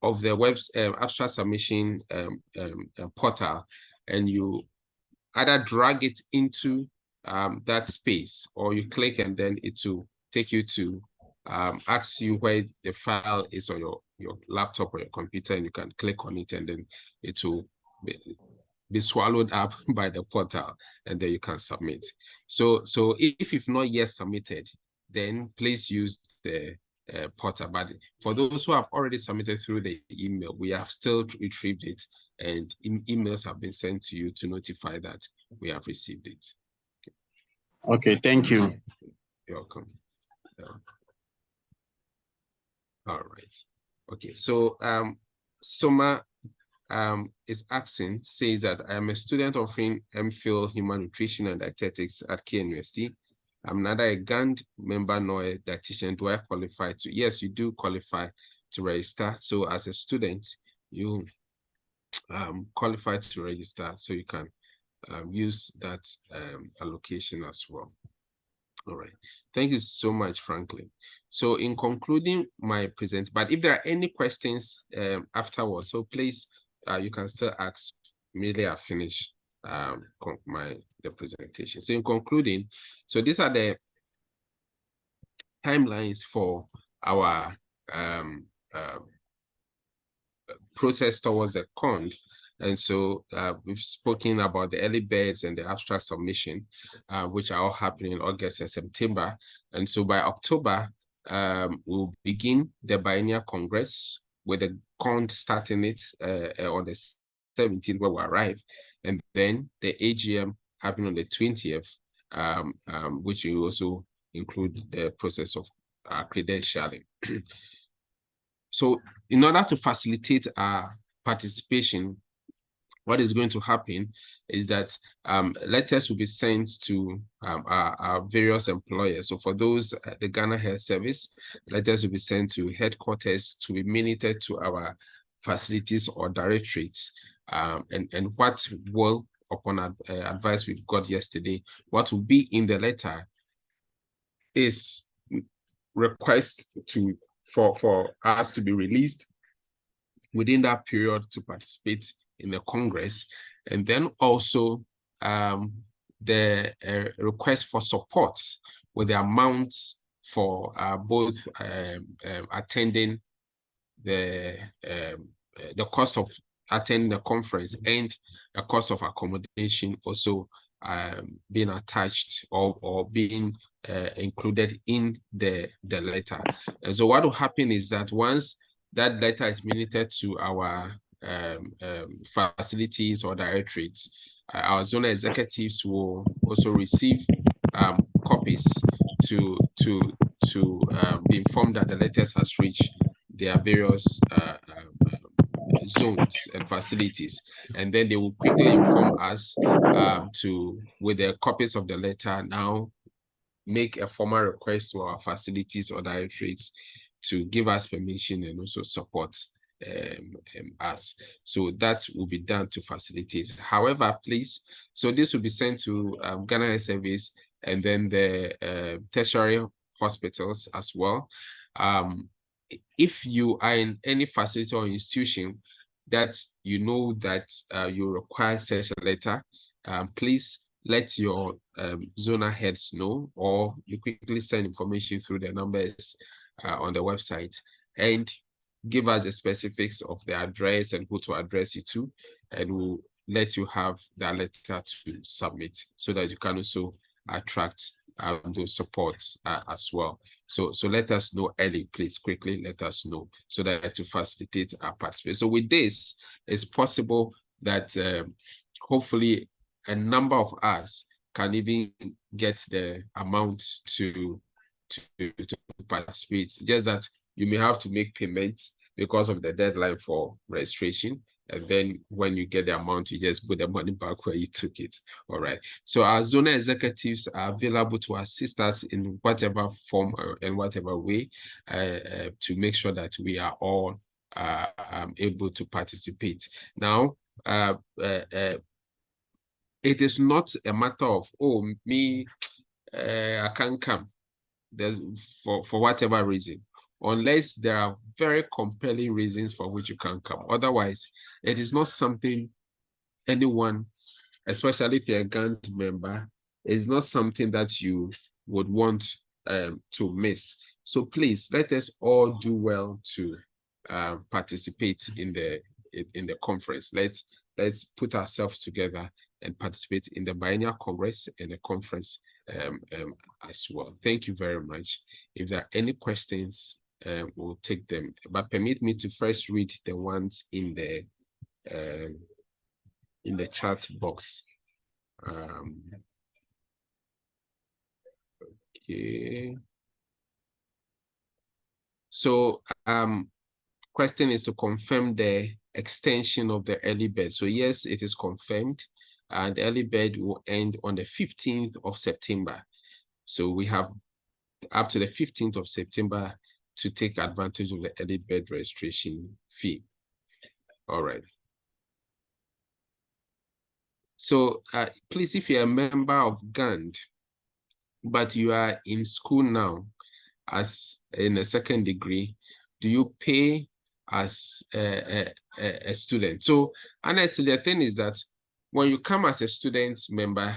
of the abstract submission portal, and you either drag it into that space, or you click and then it will take you to ask you where the file is on your laptop or your computer, and you can click on it, and then it will be swallowed up by the portal, and then you can submit. So if you've not yet submitted, then please use the portal. But for those who have already submitted through the email, we have still retrieved it, and emails have been sent to you to notify that we have received it. Okay, thank you. You're welcome. All right. Okay, so Soma is asking, says that I am a student offering MPhil Human Nutrition and Dietetics at KNUST. I'm neither a GAND member nor a dietitian. Do I qualify to? Yes, you do qualify to register. So as a student, you qualify to register, so you can use that allocation as well. All right. Thank you so much, Franklin. So in concluding my present, but if there are any questions afterwards, so please, you can still ask immediately I finish the presentation. So in concluding, so these are the timelines for our process towards the COND. And so we've spoken about the early birds and the abstract submission, which are all happening in August and September. And so by October, we'll begin the Biennial Congress with the COND starting it on the 17th where we arrive. And then the AGM happening on the 20th, which will also include the process of credentialing. So in order to facilitate our participation, what is going to happen is that letters will be sent to our various employers. So for those at the Ghana Health Service, letters will be sent to headquarters to be minuted to our facilities or directorates. And what will, upon advice we got yesterday, what will be in the letter is request for us to be released within that period to participate in the Congress, and then also the request for support with the amounts for both attending the cost of attending the conference and the cost of accommodation also being attached or being included in the letter. And so what will happen is that once that letter is minuted to our facilities or directorates. Our zonal executives will also receive copies to be informed that the letters has reached their various zones and facilities, and then they will quickly inform us with the copies of the letter now make a formal request to our facilities or directorates to give us permission and also support us. So that will be done to facilitate. However, please, so this will be sent to Ghana Health Service and then the tertiary hospitals as well. If you are in any facility or institution that you know that you require such a letter, please let your zonal heads know, or you quickly send information through the numbers on the website and give us the specifics of the address and who to address it to, and we'll let you have that letter to submit so that you can also attract those supports as well. So let us know early, please, quickly let us know so that to facilitate our participation. So with this, it's possible that hopefully a number of us can even get the amount to participate. Just that you may have to make payments because of the deadline for registration. And then when you get the amount, you just put the money back where you took it. All right. So our zonal executives are available to assist us in whatever form or in whatever way to make sure that we are all able to participate. Now, it is not a matter of, oh, me, I can't come for whatever reason, unless there are very compelling reasons for which you can come. Otherwise, it is not something anyone, especially if you're a GAND member, is not something that you would want to miss. So please, let us all do well to participate in the conference. Let's put ourselves together and participate in the biennial congress and the conference as well. Thank you very much. If there are any questions, we'll take them. But permit me to first read the ones in the chat box. Okay. So question is to confirm the extension of the early bird. So yes, it is confirmed, and the early bird will end on the 15th of September. So we have up to the 15th of September to take advantage of the early bird registration fee. All right. So please, if you're a member of GAND, but you are in school now as in a second degree, do you pay as a student? So honestly, the thing is that when you come as a student member,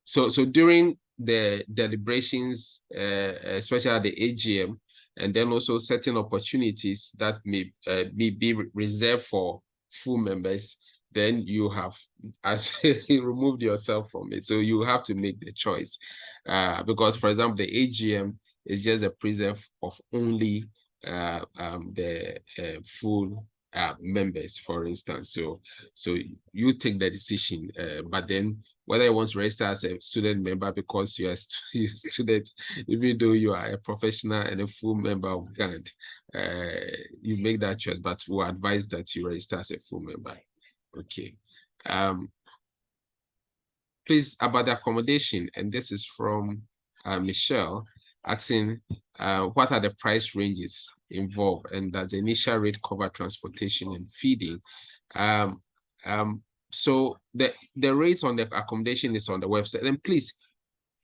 so during the deliberations, especially at the AGM, and then also certain opportunities that may be reserved for full members, then you have actually removed yourself from it. So you have to make the choice. Because, for example, the AGM is just a preserve of only the full members, for instance. So you take the decision, but then whether you want to register as a student member because you're a student, even though you are a professional and a full member of GAND, you make that choice, but we'll advise that you register as a full member. Okay. Please, about the accommodation, and this is from Michelle, asking what are the price ranges involved, and does the initial rate cover transportation and feeding? So the rates on the accommodation is on the website. And please,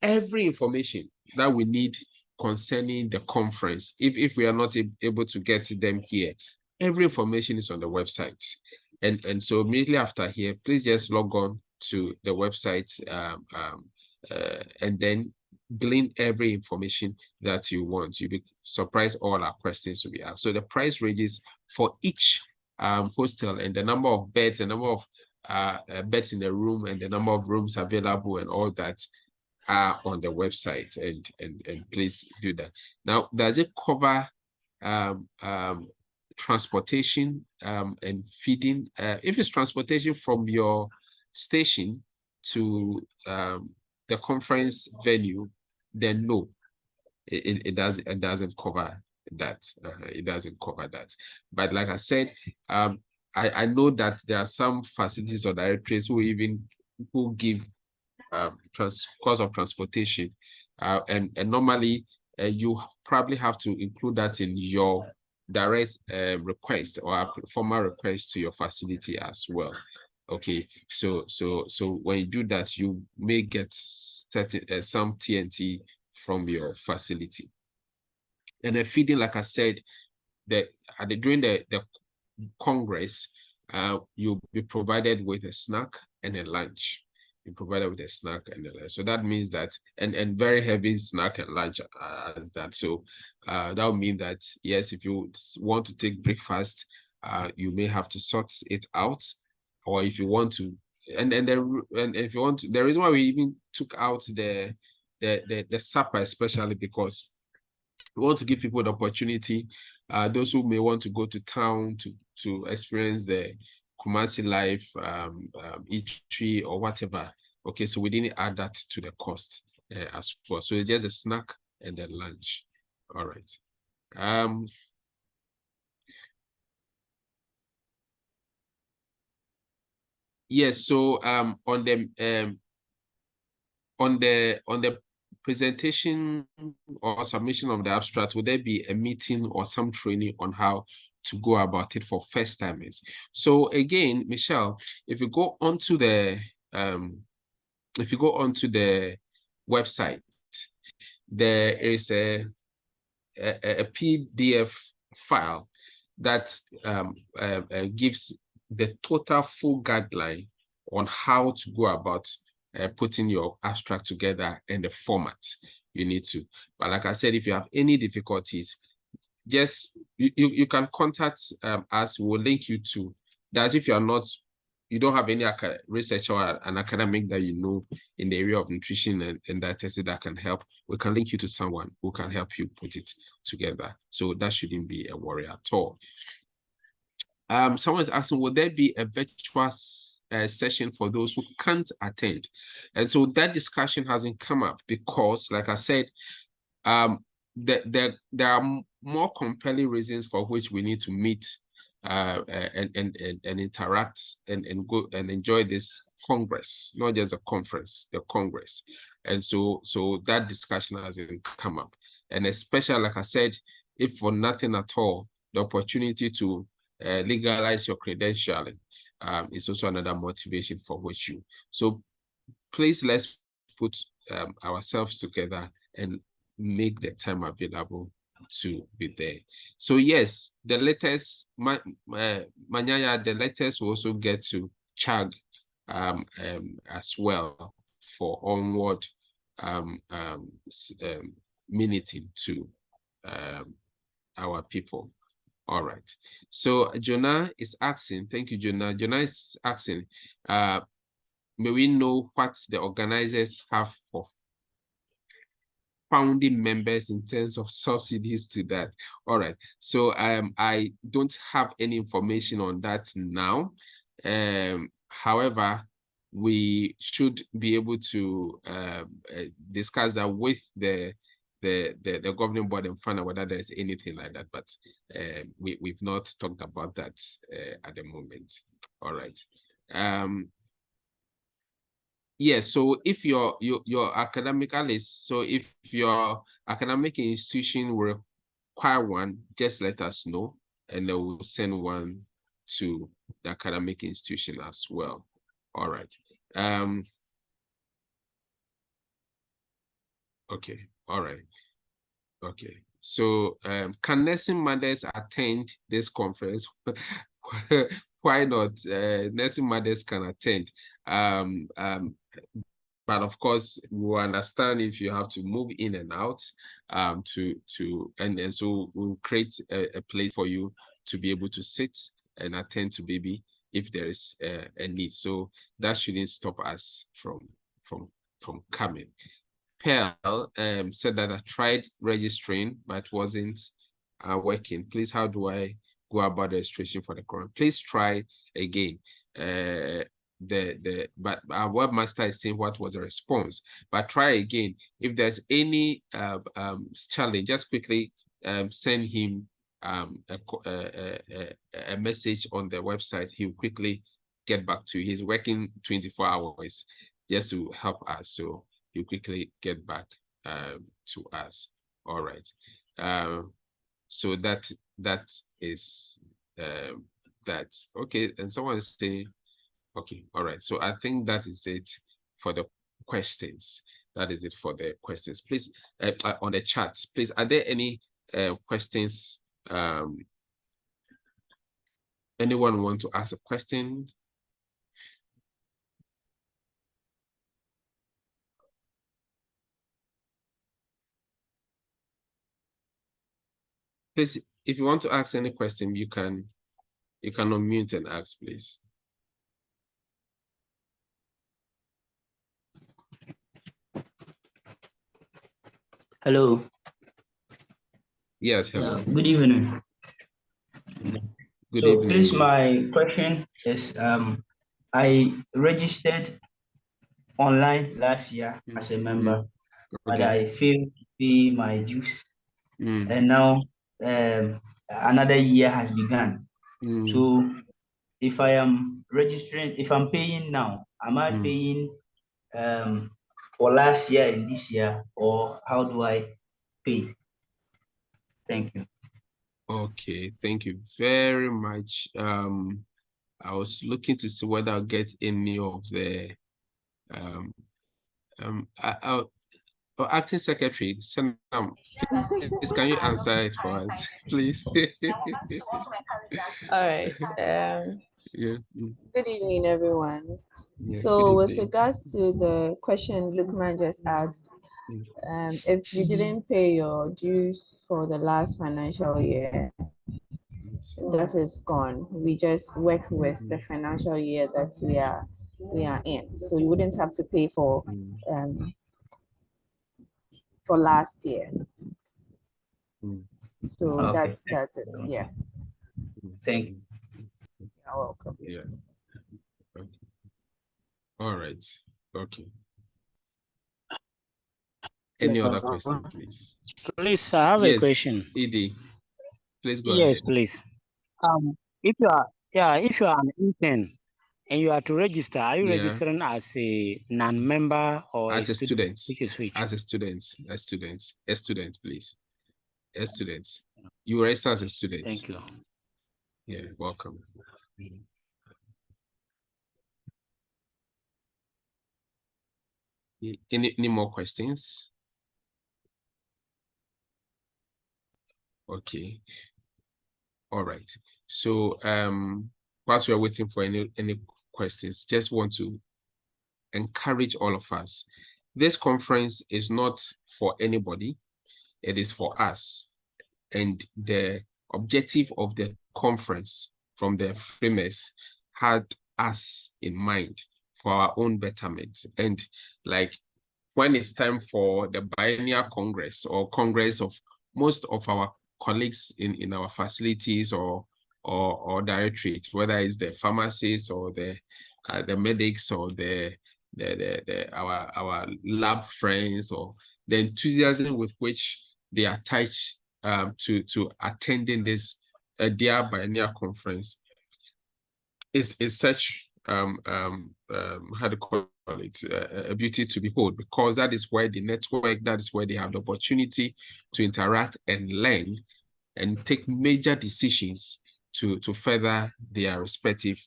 every information that we need concerning the conference, if we are not able to get them here, every information is on the website. And so immediately after here, please just log on to the website and then glean every information that you want. You'll be surprised all our questions will be asked. So the price ranges for each hostel and the number of beds, the number of beds in the room and the number of rooms available and all that are on the website, and please do that. Now, does it cover transportation and feeding. If it's transportation from your station to the conference venue, then no, it doesn't cover that. It doesn't cover that. But like I said, I know that there are some facilities or directories who give cost of transportation, and normally you probably have to include that in your direct request or formal request to your facility as well. Okay, so when you do that, you may get certain some TNT from your facility. And the feeding, like I said, during the Congress, you'll be provided with a snack and a lunch. You're provided with a snack and a lunch. So that means that, and very heavy snack and lunch as that. So that will mean that, yes, if you want to take breakfast, you may have to sort it out. Or if you want to, and if you want to, the reason why we even took out the supper, especially because we want to give people the opportunity, those who may want to go to town to experience the Kumasi life, eatery or whatever. Okay, so we didn't add that to the cost as well. So it's just a snack and then lunch. All right. Yes, so on the presentation or submission of the abstract, would there be a meeting or some training on how to go about it for first timers? So again, Michelle, if you go onto the website, there is a PDF file that gives the total full guideline on how to go about putting your abstract together and the format you need to. But like I said, if you have any difficulties, just you can contact us. We'll link you to that. If you don't have any research or an academic that you know in the area of nutrition and dietetics that can help, we can link you to someone who can help you put it together. So that shouldn't be a worry at all. Someone is asking, will there be a virtual session for those who can't attend? And so that discussion hasn't come up because, like I said, there are more compelling reasons for which we need to meet and interact and go and enjoy this Congress, not just the conference, the Congress. And so that discussion hasn't come up. And especially, like I said, if for nothing at all, the opportunity to legalize your credentialing is also another motivation for which you. So please, let's put ourselves together and make the time available to be there. So yes, the letters, Manyaya, the letters will also get to CHAG as well for onward minuting to our people. All right. So Jonah is asking, thank you, Jonah. Jonah is asking, may we know what the organizers have for founding members in terms of subsidies to that? All right. So I don't have any information on that now. However, we should be able to discuss that with the governing board and find out whether there's anything like that, but we've not talked about that at the moment. All right. Yes, so if your academically, so if your academic institution will require one, just let us know, and then we'll send one to the academic institution as well. All right. Okay. All right. Okay. So can nursing mothers attend this conference? Why not? Nursing mothers can attend. But of course, we understand if you have to move in and out, and so we'll create a place for you to be able to sit and attend to baby if there is a need. So that shouldn't stop us from coming. Pearl said that I tried registering but wasn't working. Please, how do I go about the registration for the current? Please try again. But our webmaster is saying what was the response, but try again. If there's any challenge, just quickly send him a message on the website. He'll quickly get back to you. He's working 24 hours just to help us, so he'll quickly get back to us. All right. So that is that. Okay, and someone is saying, okay, all right. So I think that is it for the questions. That is it for the questions. Please, on the chat, please, are there any questions? Anyone want to ask a question? Please, if you want to ask any question, you can unmute and ask, please. Hello. Yes, hello. Good evening. Good evening. Please, my question is, I registered online last year as a member, okay. but I failed to pay my dues, and now another year has begun. So if I am registering, if I'm paying now, am I paying for last year and this year, or how do I pay? Thank you. Okay, thank you very much. I was looking to see whether I'll get any of the acting secretary, please, can you answer it for us, please? All right. Yeah. Good evening, everyone. Yeah, so with regards to the question Lukman just asked, if you didn't pay your dues for the last financial year, that is gone. We just work with the financial year that we are in. So you wouldn't have to pay for last year. So Okay. that's it. Yeah. Thank you. You're welcome. Yeah. Okay. All right. Okay. Any other question, please? Please, I have a question. Edie, please go Yes, ahead. please. If you are an intern and you are to register, are you registering as a non-member or as a student? As a student, please. A student. You register as a student. Thank you. Yeah, welcome. Any more questions? Okay. All right. So whilst we are waiting for any questions, just want to encourage all of us. This conference is not for anybody. It is for us. And the objective of the conference from the framers had us in mind for our own betterment. And like when it's time for the biennial congress or congress of most of our colleagues in our facilities or directorate, whether it's the pharmacists or the medics or our lab friends, or the enthusiasm with which they are attached to attending this their biennial conference is such how to call it, a beauty to behold, because that is where the network, that is where they have the opportunity to interact and learn and take major decisions to further their respective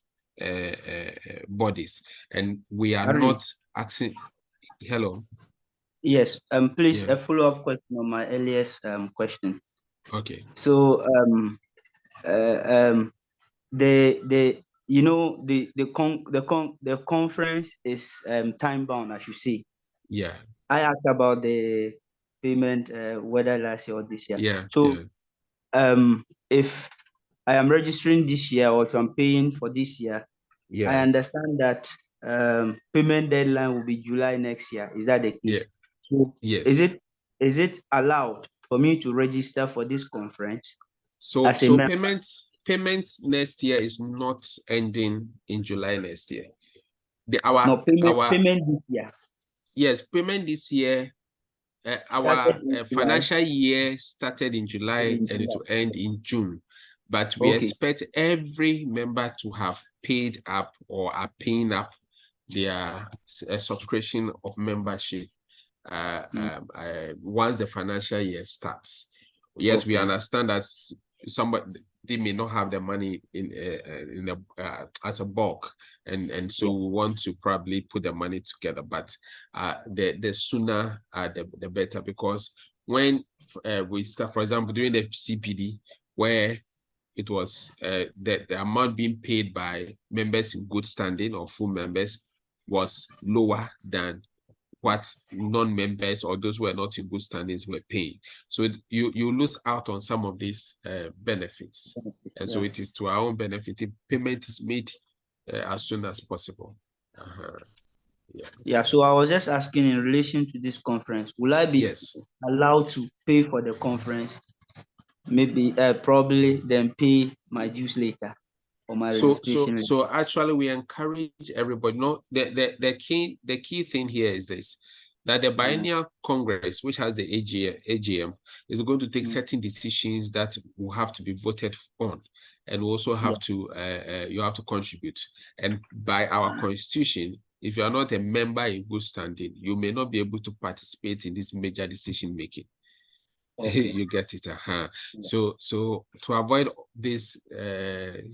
bodies. And we are not asking. Hello. Yes, please, a follow-up question on my earliest question. Okay. So the conference is time bound, as you see. Yeah. I asked about the payment, whether last year or this year. Yeah. So if I am registering this year, or if I'm paying for this year, yeah, I understand that payment deadline will be July next year. Is that the case? Yeah. So yes. Is it allowed for me to register for this conference? So payment next year is not ending in July next year. Payment this year. Yes, payment this year. Our financial year started in July and it will end in June. But we expect every member to have paid up or are paying up their subscription of membership once the financial year starts. Yes, we understand that they may not have the money as a bulk, and so we want to probably put the money together. But the sooner the better, because when we start, for example, during the CPD, where it was the amount being paid by members in good standing or full members was lower than what non-members or those who are not in good standings were paying. So you lose out on some of these benefits. And so it is to our own benefit if payment is made as soon as possible. So I was just asking in relation to this conference, will I be allowed to pay for the conference? Maybe probably then pay my dues later or my registration. So actually we encourage everybody. No, the key thing here is this, that the biennial congress, which has the AGM, is going to take certain decisions that will have to be voted on, and we also have to you have to contribute. And by our constitution, if you are not a member in good standing, you may not be able to participate in this major decision making. You get it. So to avoid this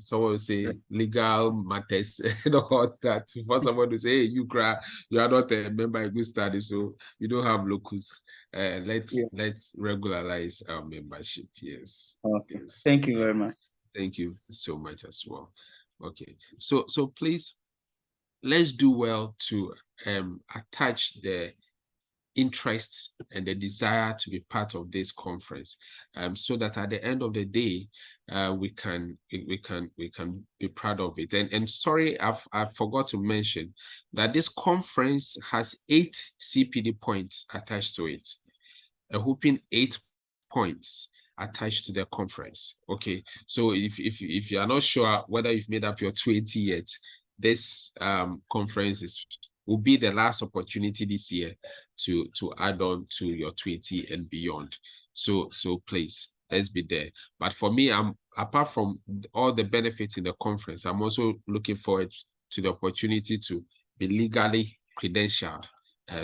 someone will say legal matters and all that, for someone to say, hey, you are not a member in good standing, so you don't have locus. Let's regularize our membership. Yes. Thank you very much. Thank you so much as well. Okay, so please, let's do well to attach the interest and the desire to be part of this conference, so that at the end of the day we can be proud of it. And sorry, I forgot to mention that this conference has 8 CPD points attached to it, a whopping 8 points attached to the conference. Okay, so if you are not sure whether you've made up your 280 yet, this conference will be the last opportunity this year to add on to your 20 and beyond. So please, let's be there. But for me, apart from all the benefits in the conference, I'm also looking forward to the opportunity to be legally credentialed,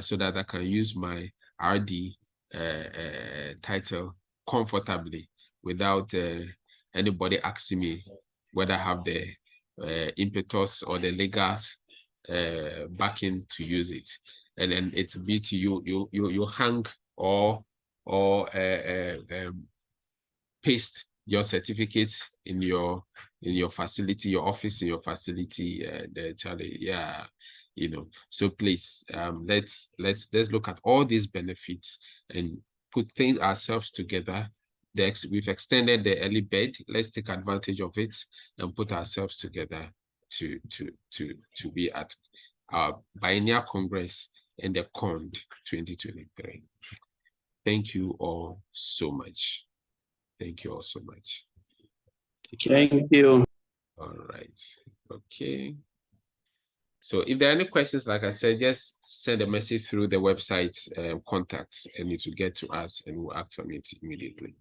so that I can use my RD title comfortably without anybody asking me whether I have the impetus or the legal backing to use it. And then it's be to you hang or paste your certificates in your facility, your office, in your facility, so please, let's look at all these benefits and put ourselves together. We've extended the early bird. Let's take advantage of it and put ourselves together to be at our biennial congress and the COND 2023. Thank you all so much. Thank you all so much. Thank you. All right. Okay. So if there are any questions, like I said, just send a message through the website contacts, and it will get to us and we'll act on it immediately.